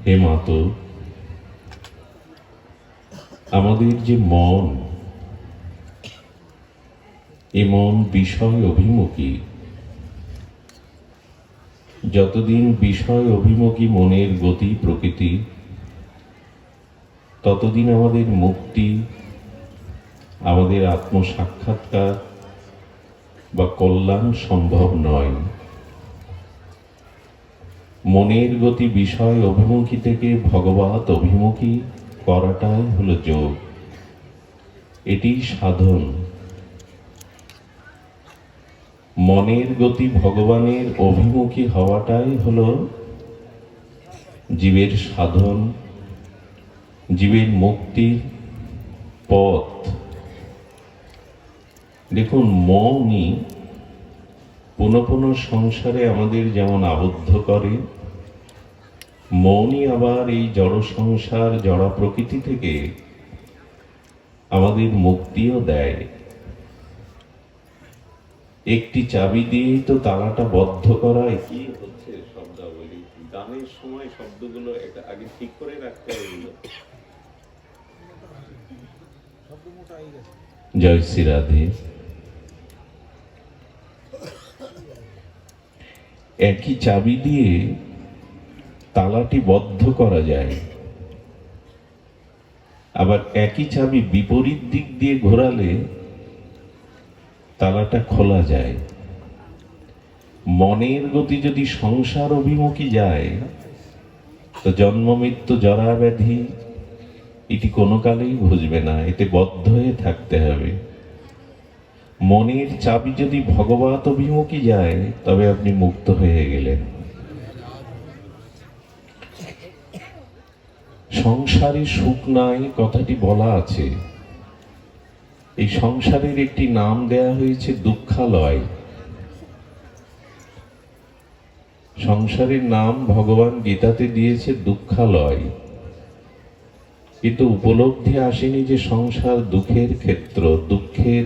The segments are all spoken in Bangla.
হে মাতো, আমাদের যে মন, এ মন বিষয় অভিমুখী। যতদিন বিষয় অভিমুখী মনের গতি প্রকৃতি, ততদিন আমাদের মুক্তি, আমাদের আত্মসাক্ষাৎকার বা কল্যাণ সম্ভব নয়। মনের গতি বিষয় অভিমুখী থেকে ভগবত অভিমুখী করাটাই হলো যোগ, এটি সাধন। মনের গতি ভগবানের অভিমুখী হওয়াটাই হলো জীবের সাধন, জীবের মুক্তির পথ। দেখুন, মনই পুনঃ পুনঃ সংসারে আমাদের যেমন আবদ্ধ করে, মনই আবার এই জড় সংসার, জড়া প্রকৃতি থেকে আমাদের মুক্তিও দেয়। একটি চাবি দিয়েই তো তালাটা বদ্ধ করা। কি হচ্ছে শব্দাবলী? গানের সময় শব্দগুলো এটা আগে ঠিক করে রাখতে হবে। জয় শ্রী রাধে। একই চাবি দিয়ে তালাটি বদ্ধ করা যায়, আবার একই চাবি বিপরীত দিক দিয়ে ঘোরালে তালাটা খোলা যায়। মনের গতি যদি সংসার অভিমুখী যায়, তো জন্ম মৃত্যু জরা ব্যাধি এটি কোনো কালেই বুঝবে না, এতে বদ্ধ হয়ে থাকতে হবে। মনের চাবি যদি ভগবত অভিমুখী যায়, তবে আপনি মুক্ত হয়ে গেলেন। সংসারে সুখ নাই কথাটি বলা আছে। এই সংসারের একটি নাম দেয়া হয়েছে দুঃখালয়। সংসারের নাম ভগবান গীতাতে দিয়েছে দুঃখালয়, কিন্তু উপলব্ধি আসেনি যে সংসার দুঃখের ক্ষেত্র, দুঃখের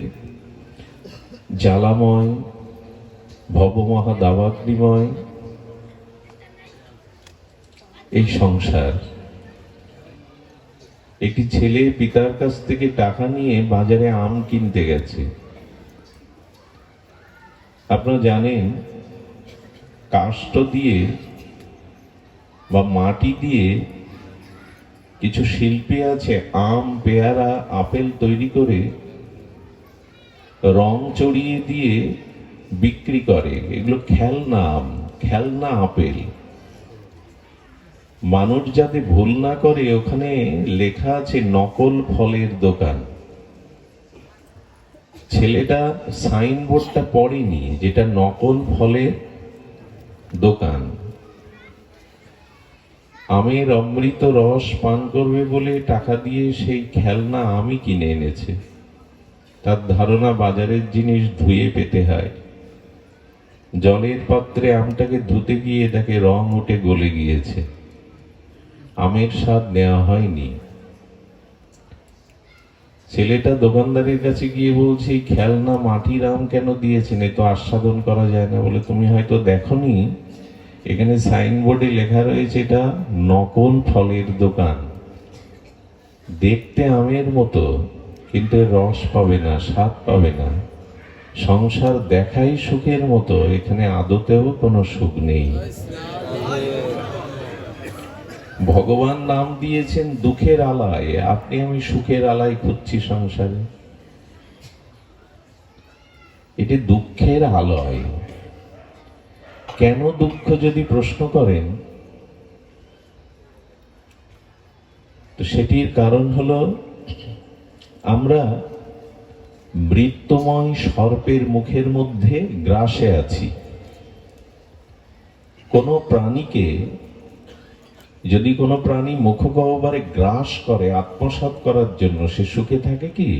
জ্বালাময়, ভবমহা দাবাগ্নিময় এই সংসার। একটি ছেলে পিতার কাছ থেকে টাকা নিয়ে বাজারে আম কিনতে গেছে। আপনারা জানেন, কাষ্ঠ দিয়ে বা মাটি দিয়ে কিছু শিল্পী আছে আম, পেয়ারা, আপেল তৈরি করে রং চড়িয়ে দিয়ে বিক্রি করে। এগুলো খেলনা আম, খেলনা আপেল। মানুষ যাতে ভুল না করে, ওখানে লেখা আছে নকল ফলের দোকান। ছেলেটা সাইনবোর্ডটা পড়েনি যেটা নকল ফলের দোকান। আমের অমৃত রস পান করবে বলে টাকা দিয়ে সেই খেলনা আমই কিনে এনেছে। তার ধারণা বাজারের জিনিস ধুয়ে পেতে হয়। জলের পাত্রে আমটাকে ধুতে গিয়ে তাকে রং উঠে গলে গিয়েছে, আমের স্বাদ নেওয়া হয়নি। ছেলেটা দোকানদারের কাছে গিয়ে বলছে, খেলনা মাটির আম কেন দিয়েছেন? এ তো আস্বাদন করা যায় না। বলে, তুমি হয়তো দেখনি, এখানে সাইনবোর্ডে লেখা রয়েছে এটা নকল ফলের দোকান। দেখতে আমের মতো, কিন্তু এর রস পাবে না, স্বাদ পাবে না। সংসার দেখাই সুখের মতো, এখানে আদতেও কোনো সুখ নেই। ভগবান নাম দিয়েছেন দুঃখের আলায়, আপনি আমি সুখের আলায় খুঁজছি সংসারে। এটি দুঃখের আলয়। কেন দুঃখ যদি প্রশ্ন করেন, তো সেটির কারণ হলো আমরা মৃত্যুময় সর্পের মুখের মধ্যে গ্রাসে আছি। কোন প্রাণীকে যদি কোনো প্রাণী মুখগহ্বরে গ্রাস করে আত্মসাৎ করার জন্য, সে সুখে থাকে কি?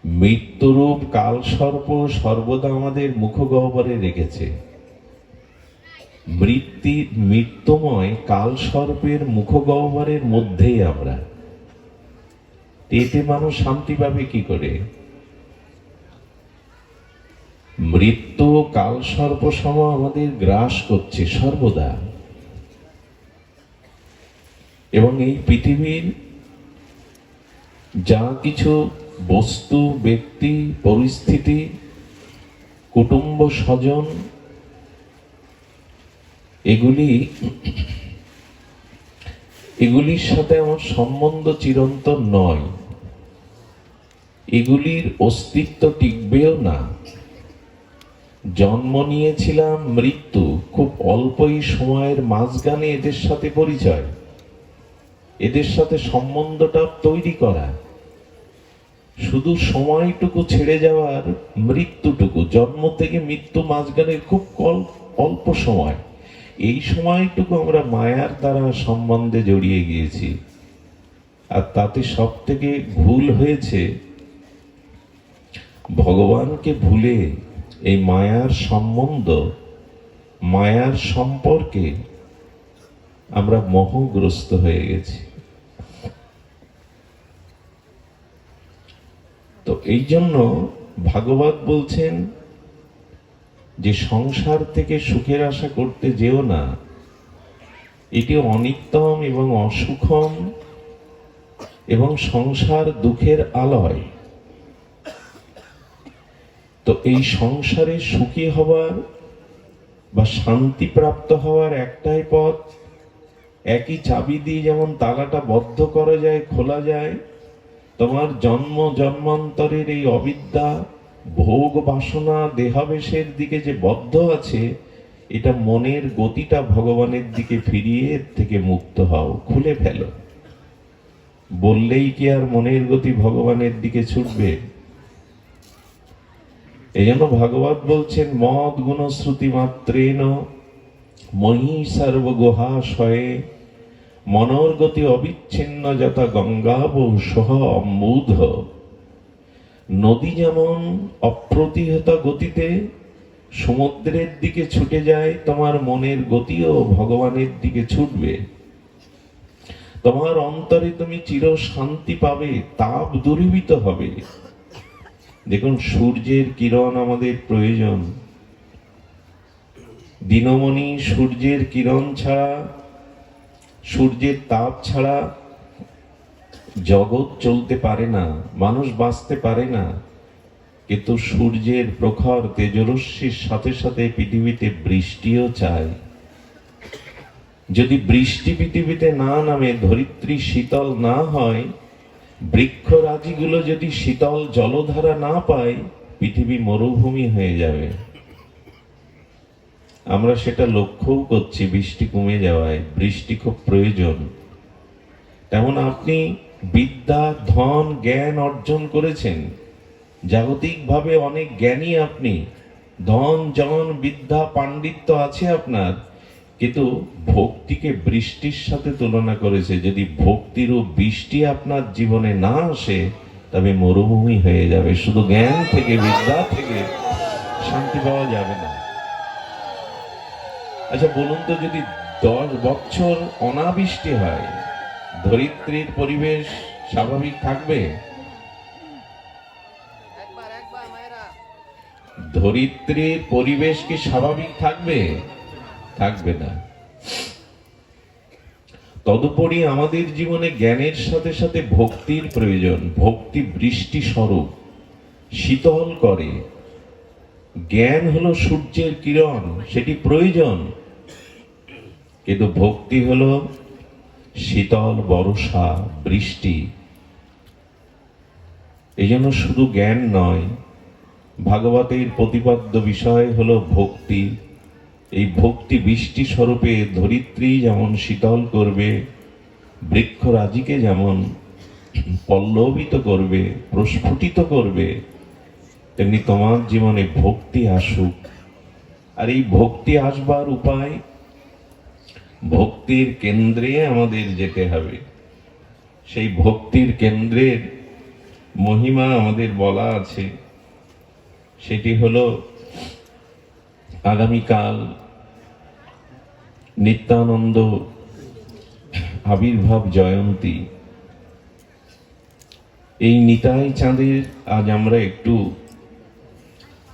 মৃত্যুরূপ কালসর্প সর্বদা আমাদের মুখগহ্বরে রেখেছে। মৃত্যুময় কালসর্পের মুখগহ্বরের মধ্যেই আমরা। এতে মানুষ শান্তি পাবে কি করে? মৃত্যু কালসর্প সম আমাদের গ্রাস করছে সর্বদা। এবং এই পৃথিবীর যা কিছু বস্তু, ব্যক্তি, পরিস্থিতি, কুটুম্ব, স্বজন, এগুলির সাথে আমার সম্বন্ধ চিরন্তন নয়, এগুলির অস্তিত্ব টিকবেও না। জন্ম নিয়েছিলাম, মৃত্যু, খুব অল্পই সময়ের মাঝখানে এদের সাথে পরিচয়, এদের সাথে সম্বন্ধটা তৈরি করা। শুধু সময়টুকু ছেড়ে যাওয়ার, মৃত্যুটুকু, জন্ম থেকে মৃত্যু মাঝখানে খুব অল্প সময়, এই সময়টুকু আমরা মায়ার দ্বারা সম্বন্ধে জড়িয়ে গিয়েছি। আর তাতে সব থেকে ভুল হয়েছে, ভগবানকে ভুলে এই মায়ার সম্বন্ধ, মায়ার সম্পর্কে আমরা মোহগ্রস্ত হয়ে গেছি। তো এই জন্য ভাগবত বলছেন যে সংসার থেকে সুখের আশা করতে যেও না, এটি অনিত্যম এবং অসুখম, এবং সংসার দুঃখের আলয়। তো এই সংসারে সুখী হওয়ার বা শান্তি প্রাপ্ত হওয়ার একটাই পথ, একই চাবি দিয়ে যেমন তালাটা বদ্ধ করা যায়, খোলা যায়, তোমার জন্ম জন্মান্তরের এই অবিদ্যা, ভোগ বাসনা, দেহাবেশের দিকে যে বদ্ধ আছে, এটা মনের গতিটা ভগবানের দিকে ফিরিয়ে এর থেকে মুক্ত হও, খুলে ফেলো। বললেই কি আর মনের গতি ভগবানের দিকে ছুটবে? এই জন্য ভাগবত বলছেন, মদ গুণশ্রুতি মাত্রেন মহি সর্বগুহাশয়ে মনোর গতি অবিচ্ছিন্ন যথা গঙ্গাব সহ অম্বুধ। নদী যেমন অপ্রতিহত গতিতে সমুদ্রের দিকে ছুটে যায়, তোমার মনের গতিও ভগবানের দিকে ছুটবে। তোমার অন্তরে তুমি চির শান্তি পাবে, তাপ দূরীভূত হবে। দেখুন, সূর্যের কিরণ আমাদের প্রয়োজন। দিনমণি, সূর্যের কিরণ ছাড়া, সূর্যের তাপ ছাড়া জগৎ চলতে পারে না, মানুষ বাঁচতে পারে না। কিন্তু সূর্যের প্রখর তেজরশ্মির সাথে সাথে পৃথিবীতে বৃষ্টিও চায়। যদি বৃষ্টি পৃথিবীতে না নামে, ধরিত্রী শীতল না হয়, বৃক্ষরাজিগুলো যদি শীতল জলধারা না পায়, পৃথিবী মরুভূমি হয়ে যাবে। আমরা সেটা লক্ষ্যও করছি, বৃষ্টি কমে যাওয়ায়। বৃষ্টি খুব প্রয়োজন। তেমন আপনি বিদ্যা, ধন, জ্ঞান অর্জন করেছেন, জাগতিকভাবে অনেক জ্ঞানী আপনি, ধন, জন, বিদ্যা, পাণ্ডিত্য আছে আপনার, কিন্তু ভক্তিকে বৃষ্টির সাথে তুলনা করেছে। যদি ভক্তির ও বৃষ্টি আপনার জীবনে না আসে, তবে মরুভূমি হয়ে যাবে। শুধু জ্ঞান থেকে, বিদ্যা থেকে শান্তি পাওয়া যাবে না। আচ্ছা বলুন তো, যদি 10 বছর অনাবৃষ্টি হয়, ধরিত্রীর পরিবেশ স্বাভাবিক থাকবে? ধরিত্রীর পরিবেশ কি স্বাভাবিক থাকবে? থাকবে না। তদুপরি আমাদের জীবনে জ্ঞানের সাথে সাথে ভক্তির প্রয়োজন। ভক্তি বৃষ্টি স্বরূপ, শীতল করে। জ্ঞান হলো সূর্যের কিরণ, সেটি প্রয়োজন, কিন্তু ভক্তি হলো শীতল বর্ষা, বৃষ্টি। এই জন্য শুধু জ্ঞান নয়, ভাগবতের প্রতিপাদ্য বিষয় হলো ভক্তি। এই ভক্তি বৃষ্টি স্বরূপে ধরিত্রী যেমন শীতল করবে, বৃক্ষরাজিকে যেমন পল্লবিত করবে, প্রস্ফুটিত করবে, তেমনি তোমার জীবনে ভক্তি আসুক। আর এই ভক্তি আসবার উপায়, ভক্তির কেন্দ্রে আমাদের যেতে হবে। সেই ভক্তির কেন্দ্রের মহিমা আমাদের বলা আছে। সেটি হলো আগামীকাল নিত্যানন্দ আবির্ভাব জয়ন্তী। এই নিতাই চাঁদের আজ আমরা একটু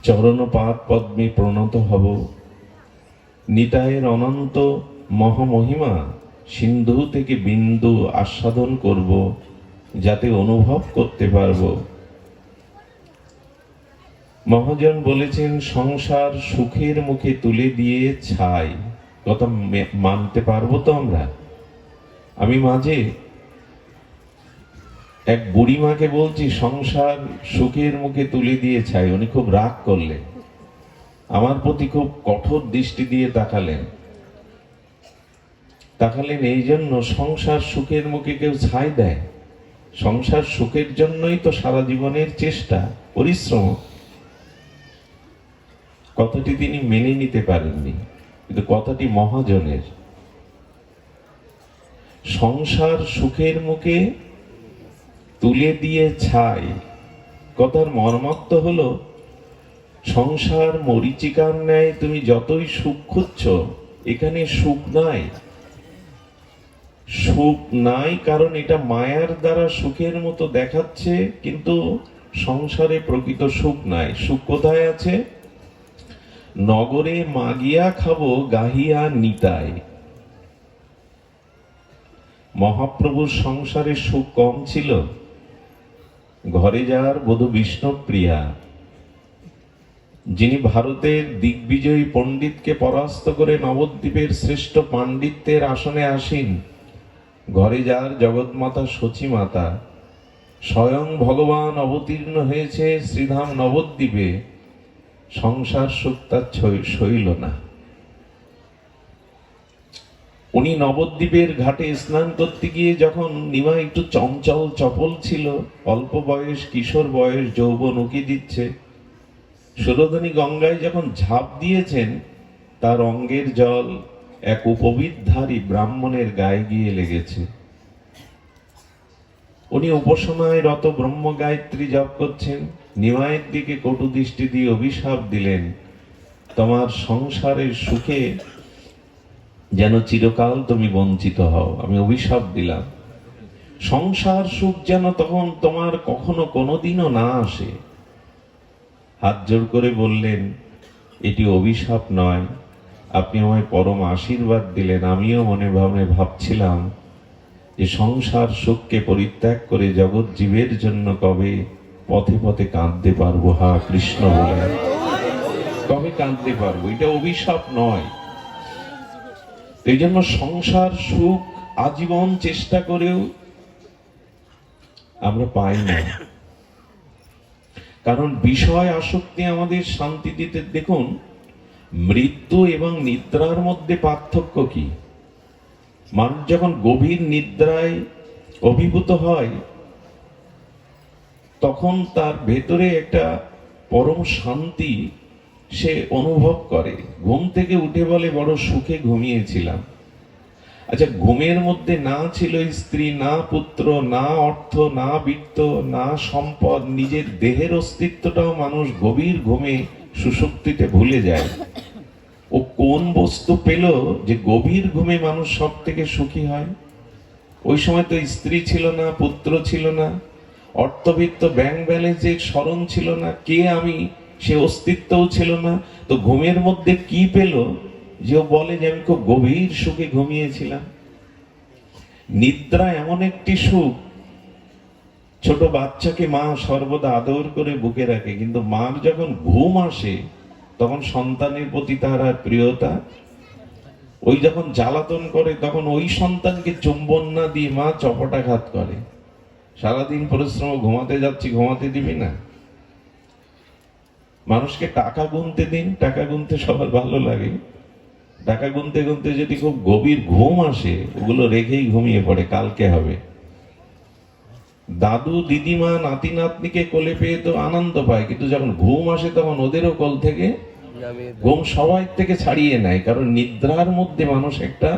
চরণপাদ পদ্মে প্রণত হব। নিতাইয়ের অনন্ত মহামহিমা সিন্ধু থেকে বিন্দু আস্বাদন করব, যাতে অনুভব করতে পারবো। মহাজন বলেছেন সংসার সুখের মুখে তুলে দিয়ে ছাই। কথা মানতে পারবো তো আমরা? আমি মাঝে এক বুড়িমাকে বলছি সংসার সুখের মুখে তুলে দিয়ে ছাই। উনি খুব রাগ করলেন, আমার প্রতি খুব কঠোর দৃষ্টি দিয়ে তাকালেন। এই জন্য সংসার সুখের মুখে কেউ ছাই দেয়? সংসার সুখের জন্যই তো সারা জীবনের চেষ্টা, পরিশ্রম। কথাটি তিনি মেনে নিতে পারেননি, কিন্তু কথাটি মহাজনের। সংসার সুখের মুখে তুলে দিয়ে ছাই, কথার মর্মার্থ হলো সংসার মরীচিকার ন্যায় তুমি যতই সুখ খুঁজছ, এখানে সুখ নাই। সুখ নাই কারণ এটা মায়ার দ্বারা সুখের মতো দেখাচ্ছে, কিন্তু সংসারে প্রকৃত সুখ নাই। সুখ কোথায় আছে? নগরে মাগিয়া খাবো গাহিয়া নিতাই। মহাপ্রভুর সংসারে সুখ কম ছিল? ঘরে যার বধূ বিষ্ণুপ্রিয়া, যিনি ভারতের দিগ্বিজয়ী পণ্ডিতকে পরাস্ত করে নবদ্বীপের শ্রেষ্ঠ পাণ্ডিত্যের আসনে আসীন, ঘরে যার জগৎমাতা সচী মাতা, স্বয়ং ভগবান অবতীর্ণ হয়েছে শ্রীধাম নবদ্বীপে, সংসার সুখ তার সইল না। উনি নবদ্বীপের ঘাটে স্নান করতে গিয়ে যখন নিমা একটু চঞ্চল চপল ছিল, অল্প বয়স, কিশোর বয়স, যৌবন উকি দিচ্ছে, সুরধনী গঙ্গায় যখন ঝাঁপ দিয়েছেন, তার অঙ্গের জল এক উপবিদধারী ব্রাহ্মণের গায়ে গিয়ে লেগেছে। উনি উপাসনায় রত ব্রহ্ম গায়ত্রী জপ করছেন, নিমায়ের দিকে কটু দৃষ্টি দিয়ে অভিশাপ দিলেন, তোমার সংসারের সুখে যেন চিরকাল তুমি বঞ্চিত হও, আমি অভিশাপ দিলাম। সংসার সুখ যেন তখন তোমার কখনো কোনোদিনও না আসে। হাত জোর করে বললেন, এটি অভিশাপ নয়, আপনি আমায় পরম আশীর্বাদ দিলেন। আমিও মনে মনে ভাবছিলাম যে সংসার সুখকে পরিত্যাগ করে জগৎ জীবের জন্য কবে পথে পথে কাঁদতে পারবো, হা কৃষ্ণ বলে কবে কাঁদতে পারবো। এটা অভিশাপ নয়। এই জন্য সংসার সুখ আজীবন চেষ্টা করেও আমরা পাই না, কারণ বিষয় আসক্তি আমাদের শান্তি দিতে। দেখুন, মৃত্যু এবং নিদ্রার মধ্যে পার্থক্য কি? মানুষ যখন গভীর নিদ্রায় অভিভূত হয়, তখন তার ভেতরে একটা পরম শান্তি সে অনুভব করে। ঘুম থেকে উঠে বলে, বড় সুখে ঘুমিয়েছিলাম। আচ্ছা, ঘুমের মধ্যে না ছিল স্ত্রী, না পুত্র, না অর্থ, না বিত্ত, না সম্পদ, নিজের দেহের অস্তিত্বটাও মানুষ গভীর ঘুমে সুষুপ্তিতে ভুলে যায়। ও কোন বস্তু পেল যে গভীর ঘুমে মানুষ সব থেকে সুখী হয়? ওই সময় তো স্ত্রী ছিল না, পুত্র ছিল না, অর্থবিত্ত ব্যাংক ব্যালেন্সের স্মরণ ছিল না, কে আমি সে অস্তিত্বও ছিল না। তো ঘুমের মধ্যে কি পেল যে বলে যে আমি খুব গভীর সুখে ঘুমিয়েছিলাম? নিদ্রা এমন একটি সুখ, ছোট বাচ্চাকে মা সর্বদা আদর করে বুকে রাখে, কিন্তু মার যখন ঘুম আসে তখন সন্তানের প্রতি তার আর প্রিয়তা। ওই যখন জ্বালাতন করে তখন ওই সন্তানকে চুম্বন না দিয়ে মা চপটাঘাত করে। সারাদিন পরিশ্রম, ঘুমাতে যাচ্ছি, ঘুমাতে দিবি না। মানুষকে টাকা গুনতে দিন, টাকা গুনতে সবার ভালো লাগে। টাকা গুনতে গুনতে যদি খুব গভীর ঘুম আসে, ওগুলো রেখেই ঘুমিয়ে পড়ে, কালকে হবে। দাদু দিদিমা নাতি নাতনিকে কোলে পেয়ে তো আনন্দ পায়, কিন্তু যখন ঘুম আসে তখন ওদেরও কোল থেকে ঘুম সবাই থেকে ছাড়িয়ে নেয়। কারণ নিদ্রার মধ্যে মানুষ একটা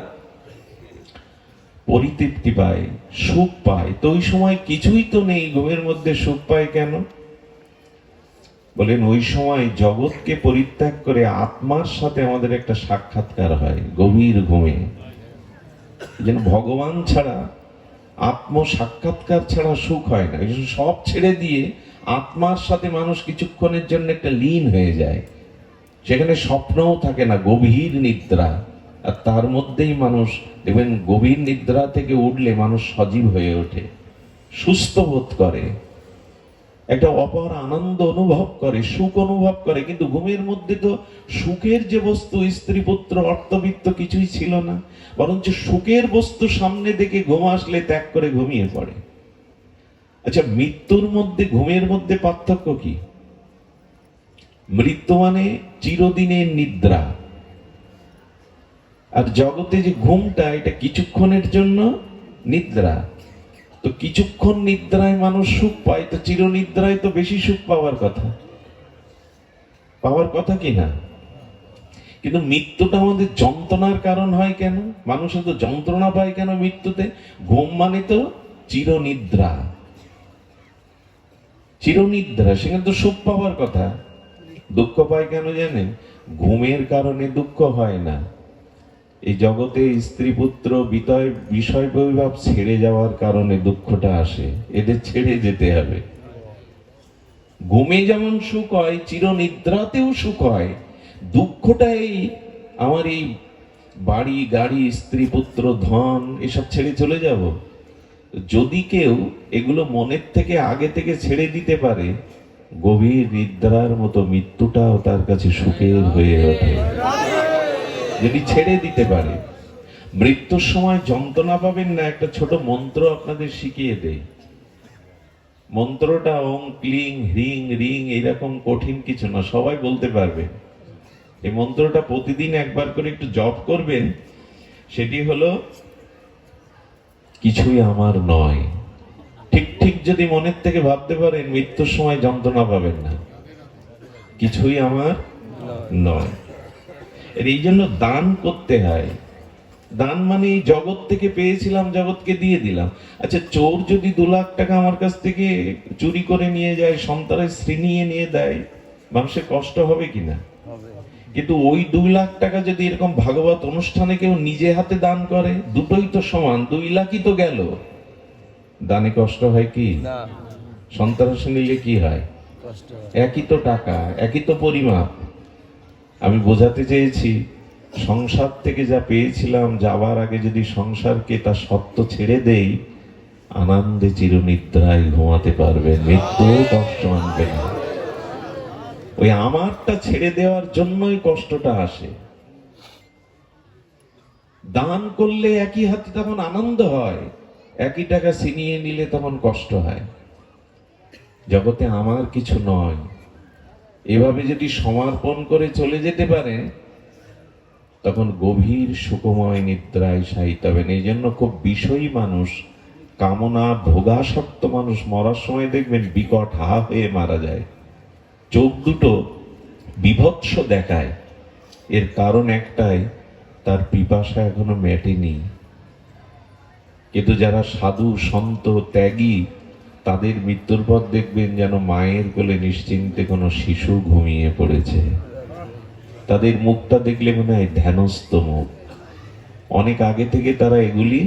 পরিতৃপ্তি পায়, সুখ পায়। তো ওই সময় কিছুই তো নেই, ঘুমের মধ্যে সুখ পায় কেন? বলেন, ওই সময় জগৎকে পরিত্যাগ করে আত্মার সাথে আমাদের একটা সাক্ষাৎকার হয় গভীর ঘুমে। যেন ভগবান ছাড়া, আত্ম সাক্ষাৎকার ছাড়া সুখ হয় না। সব ছেড়ে দিয়ে আত্মার সাথে মানুষ কিছুক্ষণের জন্য একটা লীন হয়ে যায়, সেখানে স্বপ্নও থাকে না, গভীর নিদ্রা। আর তার মধ্যেই মানুষ দেখবেন গভীর নিদ্রা থেকে উঠলে মানুষ সজীব হয়ে ওঠে, সুস্থ বোধ করে, একটা অপার আনন্দ অনুভব করে, সুখ অনুভব করে। কিন্তু ঘুমের মধ্যে তো সুখের যে বস্তু, স্ত্রী পুত্র অর্থবিত্ত কিছুই ছিল না, বরঞ্চ সুখের বস্তু সামনে দেখে ঘুম আসলে ত্যাগ করে ঘুমিয়ে পড়ে। আচ্ছা, মৃত্যুর মধ্যে ঘুমের মধ্যে পার্থক্য কি? মৃত্যু মানে চিরদিনের নিদ্রা, আর জগতে যে ঘুমটা, এটা কিছুক্ষণের জন্য নিদ্রা। তো কিছুক্ষণ নিদ্রায় মানুষ সুখ পায়, তো চিরনিদ্রায় তো বেশি সুখ পাওয়ার কথা, কি না? কিন্তু মৃত্যুটা আমাদের যন্ত্রণার কারণ হয় কেন? মানুষ এত যন্ত্রণা পায় কেন মৃত্যুতে? ঘুম মানে তো চিরনিদ্রা, সেখানে তো সুখ পাওয়ার কথা। দুঃখ পায় কেন জানেন? ঘুমের কারণে দুঃখ হয় না, এই জগতে স্ত্রী পুত্র বিষয় বৈভব ছেড়ে যাওয়ার কারণে দুঃখটা আসে। এদের ছেড়ে যেতে হবে। ঘুমে যেমন সুখ হয়, চিরনিদ্রাতেও সুখ হয়। দুঃখটা আমার এই বাড়ি গাড়ি স্ত্রী পুত্র ধন এসব ছেড়ে চলে যাব। যদি কেউ এগুলো মনের থেকে আগে থেকে ছেড়ে দিতে পারে, গভীর নিদ্রার মতো মৃত্যুটাও তার কাছে সুখের হয়ে ওঠে। যদি ছেড়ে দিতে পারে, মৃত্যুর সময় যন্ত্রণা পাবেন না। একটা ছোট মন্ত্র আপনাদের শিখিয়ে দেই। মন্ত্রটা ওং ক্লিং হ্রিং রিং, এইরকম কঠিন কিছু না, সবাই বলতে পারবে। এই মন্ত্রটা প্রতিদিন একবার করে একটু জপ করবেন। সেটি হলো, কিছুই আমার নয়। ঠিক ঠিক যদি মনের থেকে ভাবতে পারেন, মৃত্যুর সময় যন্ত্রণা পাবেন না। কিছুই আমার নয়। এই জন্য দান করতে হয়। দান মানে এই জগৎ থেকে পেয়েছিলাম, জগৎকে দিয়ে দিলাম। আচ্ছা, চোর যদি 2 লাখ টাকা আমার কাছ থেকে চুরি করে নিয়ে যায়, সন্তানের শ্রীনিয়ে নিয়ে দেয়, মানুষের কষ্ট হবে কিনা? কিন্তু ওই 2 লাখ টাকা যদি এরকম ভাগবত অনুষ্ঠানে কেউ নিজে হাতে দান করে, দুটোই তো সমান, 2 লাখই তো গেল। দানে কষ্ট হয় কি? সন্ত্রাসী নিলে কি হয়? একই তো টাকা, একই তো পরিমাপ। আমি বোঝাতে চেয়েছি, সংসার থেকে যা পেয়েছিলাম, যাবার আগে যদি সংসারকে তার সত্য ছেড়ে দেই, আনন্দে চিরনিদ্রায় ঘুমাতে পারবে, মৃত্যু কষ্ট আনবে না। ওই আমারটা ছেড়ে দেওয়ার জন্যই কষ্টটা আসে। দান করলে একই হাতে তখন আনন্দ হয়, একই টাকা ছিনিয়ে নিলে তখন কষ্ট হয়। জগতে আমার কিছু নয়, এভাবে যদি সমর্পণ করে চলে যেতে পারেন, তখন গভীর সুখময় নিদ্রায় শায়িত হবেন। এই জন্য খুব বিষয়ী মানুষ, কামনা ভোগাসক্ত মানুষ মরার সময় দেখবেন বিকট হা হয়ে মারা যায়, চোখ দুটো বিভৎস দেখায়। এর কারণ একটাই, তার পিপাসা এখনো মেটেনি। কিন্তু যারা সাধু সন্ত ত্যাগী, তাদের মৃত্যুর পর দেখবেন যেন মায়ের কোলে নিশ্চিন্তে কোনো শিশু ঘুমিয়ে পড়েছে। তাদের মুখটা দেখলে মনে হয় ধ্যানস্থ মুখ। অনেক আগে থেকে তারা এগুলি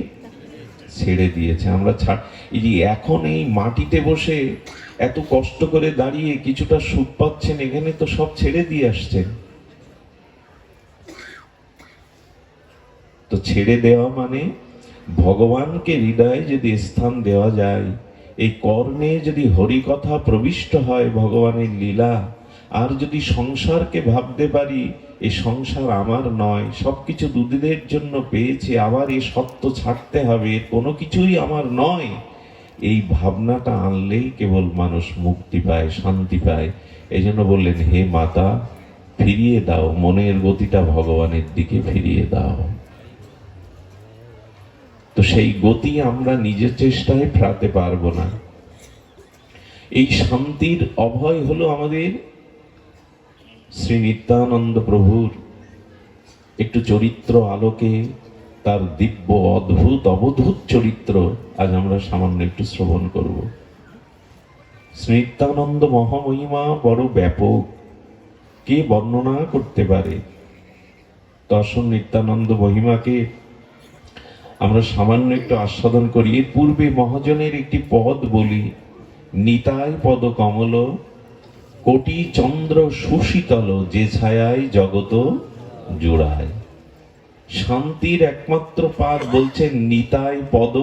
ছেড়ে দিয়েছে। আমরা এই যে এখন এই মাটিতে বসে এত কষ্ট করে দাঁড়িয়ে কিছুটা সুখ পাচ্ছেন, এখানে তো সব ছেড়ে দিয়ে আসছেন। তো ছেড়ে দেওয়া মানে ভগবানকে হৃদয়ে যদি স্থান দেওয়া যায়, এই কর্ণে যদি হরি কথা প্রবিষ্ট হয়, ভগবানের লীলা, আর যদি সংসারকে ভাবতে পারি এই সংসার আমার নয়, সবকিছু দুদিনের জন্য পেয়েছি, আবার এই সত্য ছাড়তে হবে, কোনো কিছুই আমার নয়, এই ভাবনাটা আনলেই কেবল মানুষ মুক্তি পায়, শান্তি পায়। এই জন্য বললেন, হে মাতা, ফিরিয়ে দাও মনের গতিটা, ভগবানের দিকে ফিরিয়ে দাও। তো সেই গতি আমরা নিজের চেষ্টায় ফেরাতে পারবো না। এই শান্তির অভয় হলো আমাদের শ্রী নিত্যানন্দ প্রভুর একটু চরিত্র আলোকে, তার দিব্য অদ্ভুত অবধূত চরিত্র আজ আমরা সামান্য একটু শ্রবণ করব। শ্রী নিত্যানন্দ মহামহিমা বড় ব্যাপক, কে বর্ণনা করতে পারে? তো আসুন নিত্যানন্দ মহিমাকে আমরা সামান্য একটু আস্বাদন করি। এর পূর্বে মহাজনের একটি পদ বলি, নিতাই পদ কমল, কোটি চন্দ্র সুশীতল, যে ছায়ায় জগত জুড়ায়। শান্তির একমাত্র পার বলছেন নিতাই পদ।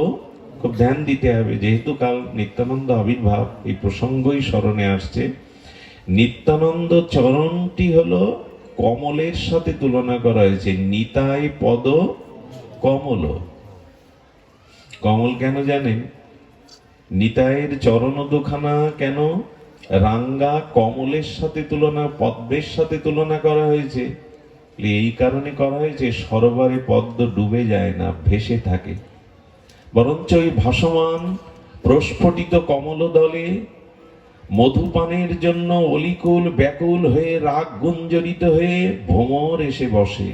খুব ধ্যান দিতে হবে, যেহেতু কাল নিত্যানন্দ আবির্ভাব, এই প্রসঙ্গই স্মরণে আসছে। নিত্যানন্দ চরণটি হলো কমলের সাথে তুলনা করা হয়েছে, নিতাই পদ কমল। কমল কেন জানেন? নিতাইয়ের চরণ দুখানা কেন রাঙ্গা কমলের সাথে তুলনা, পদ্মের সাথে তুলনা করা হয়েছে? এই কারণে করা হয়েছে, সরোবরে পদ্ম ডুবে যায় না, ভেসে থাকে, বরঞ্চ ওই ভাসমান প্রস্ফুটিত কমল দলে মধুপানের জন্য অলিকুল ব্যাকুল হয়ে রাগ গুঞ্জরিত হয়ে ভ্রমর এসে বসে।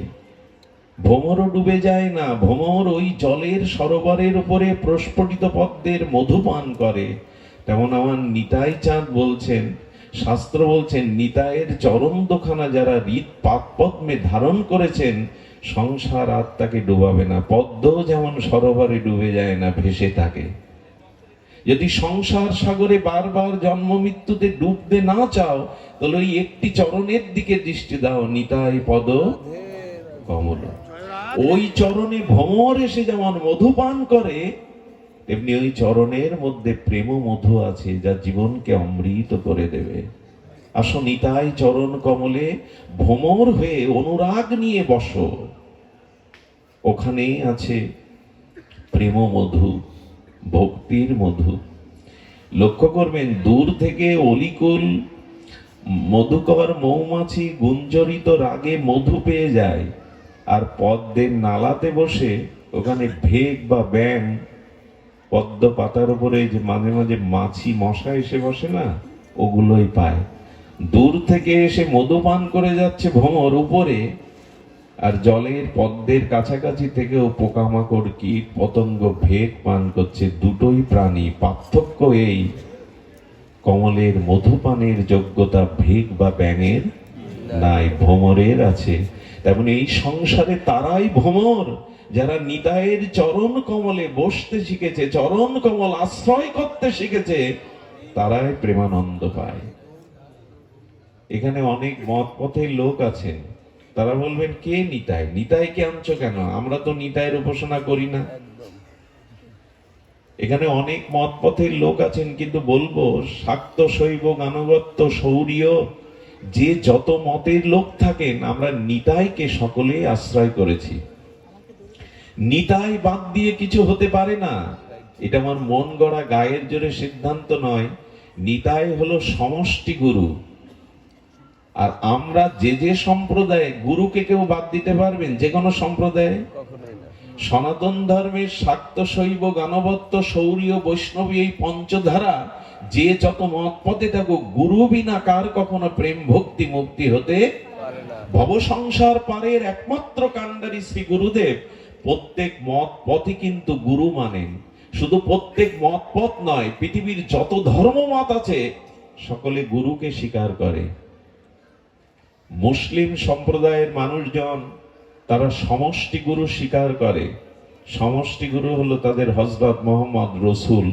ভ্রমরও ডুবে যায় না, ভ্রমর ওই জলের সরোবরের উপরে প্রস্ফুটিত পদ্মের মধুপান করে। তেমন আমার নিতাই চাঁদ বলছেন, শাস্ত্র বলছেন, নিতাইয়ের চরণ দুখানা যারা হৃদ পাদ পদ্মে ধারণ করেছেন, সংসার আর তাকে ডুবাবে না। পদ্ম যেমন সরোবরে ডুবে যায় না, ভেসে থাকে। যদি সংসার সাগরে বারবার জন্ম মৃত্যুতে ডুবতে না চাও, তাহলে ওই একটি চরণের দিকে দৃষ্টি দাও, নিতাই পদ কমল। ওই চরণে ভ্রমর এসে যেমন মধুপান করে, তেমনি ওই চরণের মধ্যে প্রেম মধু আছে, যা জীবনকে অমৃত করে দেবে। আসো নিতাই চরণ কমলে ভ্রমর হয়ে অনুরাগ নিয়ে বসো, ওখানেই আছে প্রেম মধু, ভক্তির মধু। লক্ষ্য করবেন, দূর থেকে অলিকুল মধুকর মৌমাছি গুঞ্জরিত রাগে মধু পেয়ে যায়, আর পদ্মের নালাতে বসে ওখানে ভেক বা ব্যাং, পদ্ম পাতার উপরে যে মাঝে মাঝে মাছি মশা এসে বসে না, ওগুলোই পায়। দূর থেকে এসে মধু পান করে যাচ্ছে ভ্রমর উপরে, আর জলের পদ্মের কাছাকাছি থেকেও পোকামাকড় কীট পতঙ্গ ভেক পান করছে। দুটোই প্রাণী, পার্থক্য এই, কমলের মধুপানের যোগ্যতা ভেক বা ব্যাঙের নাই, ভ্রমরের আছে। তেমন এই সংসারে তারাই ভ্রমর, যারা নিতাইয়ের চরণ কমলে বসতে শিখেছে, চরণ কমল আশ্রয় করতে শিখেছে, তারাই প্রেমানন্দ পায়। এখানে অনেক মত পথের লোক আছেন, তারা বলবেন, কে নিতাই? নিতাইকে আনছো কেন? আমরা তো নিতাইয়ের উপাসনা করি না। এখানে অনেক মত পথের লোক আছেন, কিন্তু বলবো, শাক্ত শৈব গানগত্য সৌরীয় যে যত মতের লোক থাকেন, আমরা নিতাইকে সকলে আশ্রয় করেছি। নিতাই বাদ দিয়ে কিছু হতে পারে না, এটা আমার মন গড়া গায়ের জোরে সিদ্ধান্ত নয়। নিতাই হলো সমষ্টি গুরু। আর আমরা যে যে সম্প্রদায়ে, গুরুকে কেউ বাদ দিতে পারবেন? যে কোনো সম্প্রদায়ে? সনাতন ধর্মের শাক্ত শৈব গানবত্ত সৌরীয় বৈষ্ণবী এই পঞ্চধারা যে যত মত পথে থাকুক, গুরু বিনা কার কখনো প্রেম ভক্তি মুক্তি হতে ভব সংসার পারের একমাত্র কাণ্ডারী শ্রী গুরুদেব প্রত্যেক মত পথই কিন্তু গুরু মানেন। শুধু প্রত্যেক মত পথ নয়, পৃথিবীর যত ধর্ম মত আছে সকলে গুরুকে স্বীকার করে। মুসলিম সম্প্রদায়ের মানুষজন তারা সমষ্টি গুরু স্বীকার করে। সমষ্টি গুরু হলো তাদের হযরত মুহাম্মদ রসুল।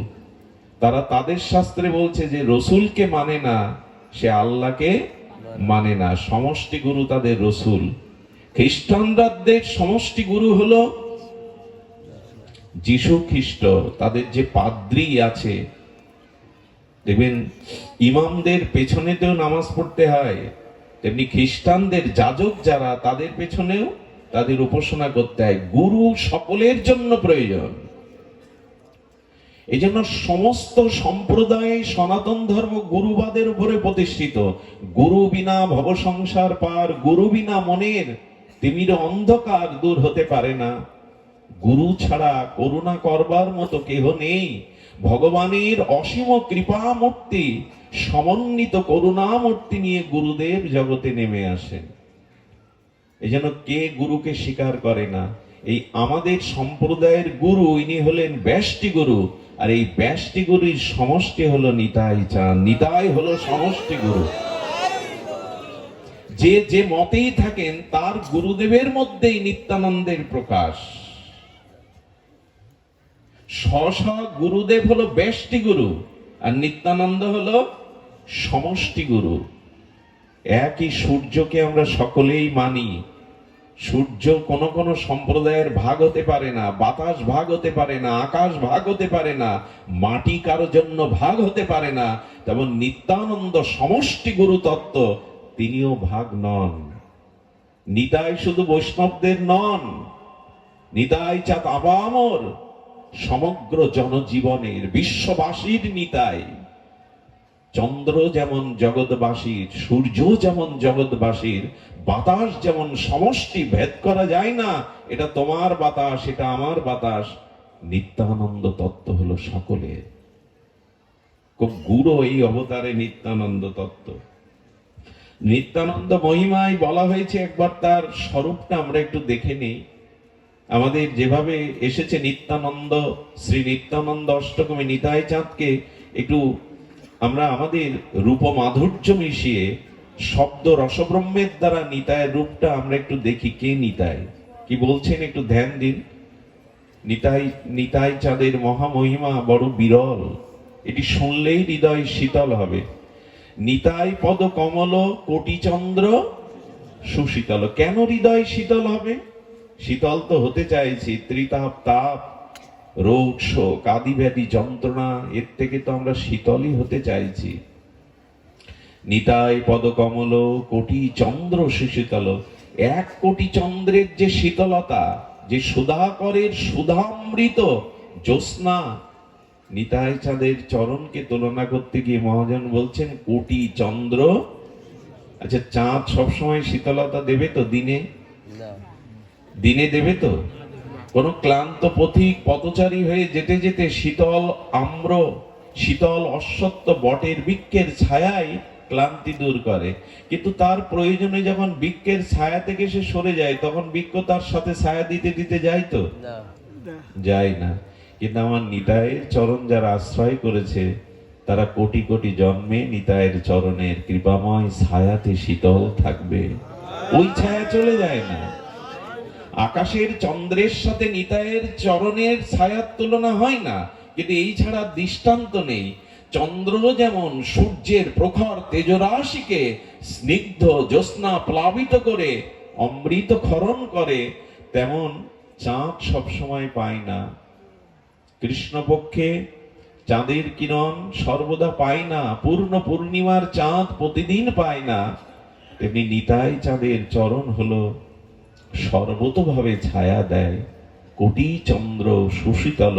তারা তাদের শাস্ত্রে বলছে যে রসুলকে মানে না, সে আল্লাহকে মানে না। সমষ্টি গুরু তাদের রসুল। খ্রিস্টানদের সমষ্টি গুরু হলো যিশু খ্রিস্ট। তাদের যে পাদ্রী আছে, দেখবেন ইমামদের পেছনেতেও নামাজ পড়তে হয়, তেমনি খ্রিস্টানদের যাজক যারা, তাদের পেছনেও তাদের উপাসনা করতে হয়। গুরু সকলের জন্য প্রয়োজন। এই জন্য সমস্ত সম্প্রদায় সনাতন ধর্ম গুরুবাদের উপরে প্রতিষ্ঠিত। গুরু বিনা ভব সংসার পার, গুরু বিনা মনের তিমির অন্ধকার দূর হতে পারে না। গুরু ছাড়া করুণা করবার মতো কেহ নেই। ভগবানের অসীম কৃপা মূর্তি, সমন্বিত করুণা মূর্তি নিয়ে গুরুদেব জগতে নেমে আসেন। এই জন্য কে গুরুকে স্বীকার করে না? এই আমাদের সম্প্রদায়ের গুরু, ইনি হলেন ব্যষ্টি গুরু, আর এই ব্যষ্টি গুরুর সমষ্টি হলো নিতাই চাঁদ। নিতাই হলো সমষ্টি গুরু। যে যে মতেই থাকেন, তার গুরুদেবের মধ্যেই নিত্যানন্দের প্রকাশ। স্ব গুরুদেব হলো ব্যষ্টি গুরু, আর নিত্যানন্দ হলো সমষ্টি গুরু। একই সূর্যকে আমরা সকলেই মানি, সূর্য কোন কোন সম্প্রদায়ের ভাগ হতে পারে না, বাতাস ভাগ হতে পারে না, আকাশ ভাগ হতে পারে না, মাটি কারো জন্য ভাগ হতে পারে না, তেমন নিত্যানন্দ সমষ্টি গুরু তত্ত্ব, তিনিও ভাগ নন। নিতাই শুধু বৈষ্ণবদের নন, নিতাই চাঁদ আবামর সমগ্র জনজীবনের, বিশ্ববাসীর নিতাই। চন্দ্র যেমন জগৎবাসীর, সূর্য যেমন জগৎবাসীর, বাতাস যেমন সমষ্টি, ভেদ করা যায় না, এটা তোমার বাতাস, এটা আমার বাতাস। নিত্যানন্দ তত্ত্ব হলো সকলের। খুব গুরু এই অবতারে নিত্যানন্দ তত্ত্ব। নিত্যানন্দ মহিমায় বলা হয়েছে, একবার তার স্বরূপটা আমরা একটু দেখে নিই। আমাদের যেভাবে এসেছে নিত্যানন্দ, শ্রী নিত্যানন্দ অষ্টকমে নিতাই চাঁদকে একটু আমরা আমাদের রূপ মাধুর্য মিশিয়ে শব্দ রসব্রহ্মের দ্বারা নিতায়ের রূপটা আমরা একটু দেখি। কে নিতাই, কি বলছেন একটু ধ্যান দিন। নিতাই, নিতাই চাঁদের মহামহিমা বড় বিরল, এটি শুনলেই হৃদয় শীতল হবে। নিতাই পদ কমল কোটি চন্দ্র সুশীতল। কেন হৃদয় শীতল হবে? শীতল তো হতে চাইছি, ত্রিতাপ তাপ রোগ শোক আদি ব্যাধি যন্ত্রণা, এর থেকে তো আমরা শীতলই হতে চাইছি। নিতাই পদ কমল কোটি চন্দ্র সুশীতল। 1 কোটি চন্দ্রের যে শীতলতা, যে সুধাকরের সুধামৃত জ্যোৎস্না, নিতাই চাঁদের চরণকে তুলনা করতে গিয়ে মহাজন বলছেন কোটি চন্দ্র। আচ্ছা, চাঁদ সবসময় শীতলতা দেবে তো? দিনে দিনে দেবে তো? কোন ক্লান্ত পথিক পথচারী হয়ে যেতে যেতে শীতল আম্র, শীতল অশ্বত্থ বটের বৃক্ষের ছায়ায় ক্লান্তি দূর করে, কিন্তু তার প্রয়োজনে যখন বৃক্ষের ছায়া থেকে সে সরে যায়, তখন বৃক্ষ তার সাথে ছায়া দিতে দিতে যায় তো? যায় না। কিন্তু আমার নিতাইয়ের চরণ যারা আশ্রয় করেছে, তারা কোটি কোটি জন্মে নিতাইয়ের চরণের কৃপাময় ছায়াতে শীতল থাকবে। ওই ছায়া চলে যায় না। আকাশের চন্দ্রের সাথে নিতাইয়ের চরণের ছায়ার তুলনা হয় না, কিন্তু এই ছাড়া দৃষ্টান্ত নেই। চন্দ্র যেমন সূর্যের প্রখর তেজরাশিকে স্নিগ্ধ জ্যোৎস্না প্লাবিত করে অমৃত ক্ষরণ করে, তেমন চাঁদ সবসময় পায় না। কৃষ্ণপক্ষে চাঁদের কিরণ সর্বদা পায় না, পূর্ণ পূর্ণিমার চাঁদ প্রতিদিন পায় না। তেমনি নিতাই চাঁদের চরণ হলো সর্বতভাবে ছায়া দেয়, কোটি চন্দ্র সুশীতল,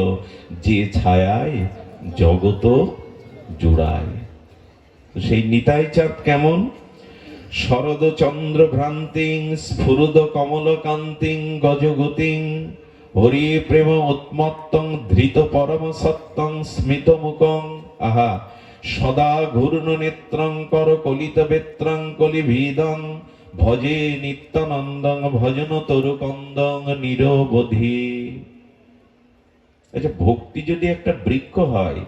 যে ছায়ায় জগত জুড়ায়। সেই নিতাই চাঁদ কেমন? শরদ চন্দ্র ভ্রান্তিং স্ফুরদ কমল কান্তিং গজগতিং হরি প্রেম উন্মত্তং ধৃত পরম সত্যং স্মিত মুখং। আহা, সদা ঘূর্ণ নেত্রং কর কলিত বেত্রং কলিভীদং ভজে নিত্যানন্দং ভজন তরুকন্দং নিরবধি। আচ্ছা, ভক্তি যদি একটা বৃক্ষ হয়,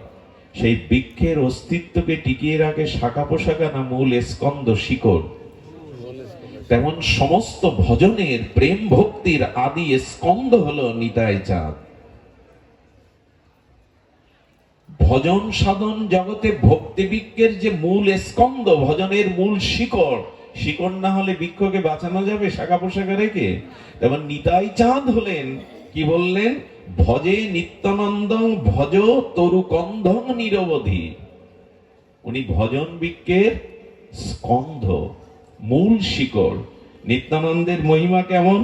সেই বৃক্ষের অস্তিত্বকে টিকিয়ে রাখে শাখা পোশাখা না মূল স্কন্দ শিকড়, তেমন সমস্ত ভজনের প্রেম ভক্তির আদি স্কন্দ হলো নিতাই চাঁদ। ভজন সাধন জগতে ভক্তি বৃক্ষের যে মূল স্কন্দ, ভজনের মূল শিকড়, শিকড় না হলে বৃক্ষকে বাঁচানো যাবে শাখা পোশাখা রেখে? তেমন নিতাই চাঁদ হলেন, কি বললেন? ভজে নিত্যানন্দং ভজ তরুকন্ধং নিরবধি। উনি ভজন বৃক্ষের স্কন্ধ, মূল শিকড়। নিত্যানন্দের মহিমা কেমন?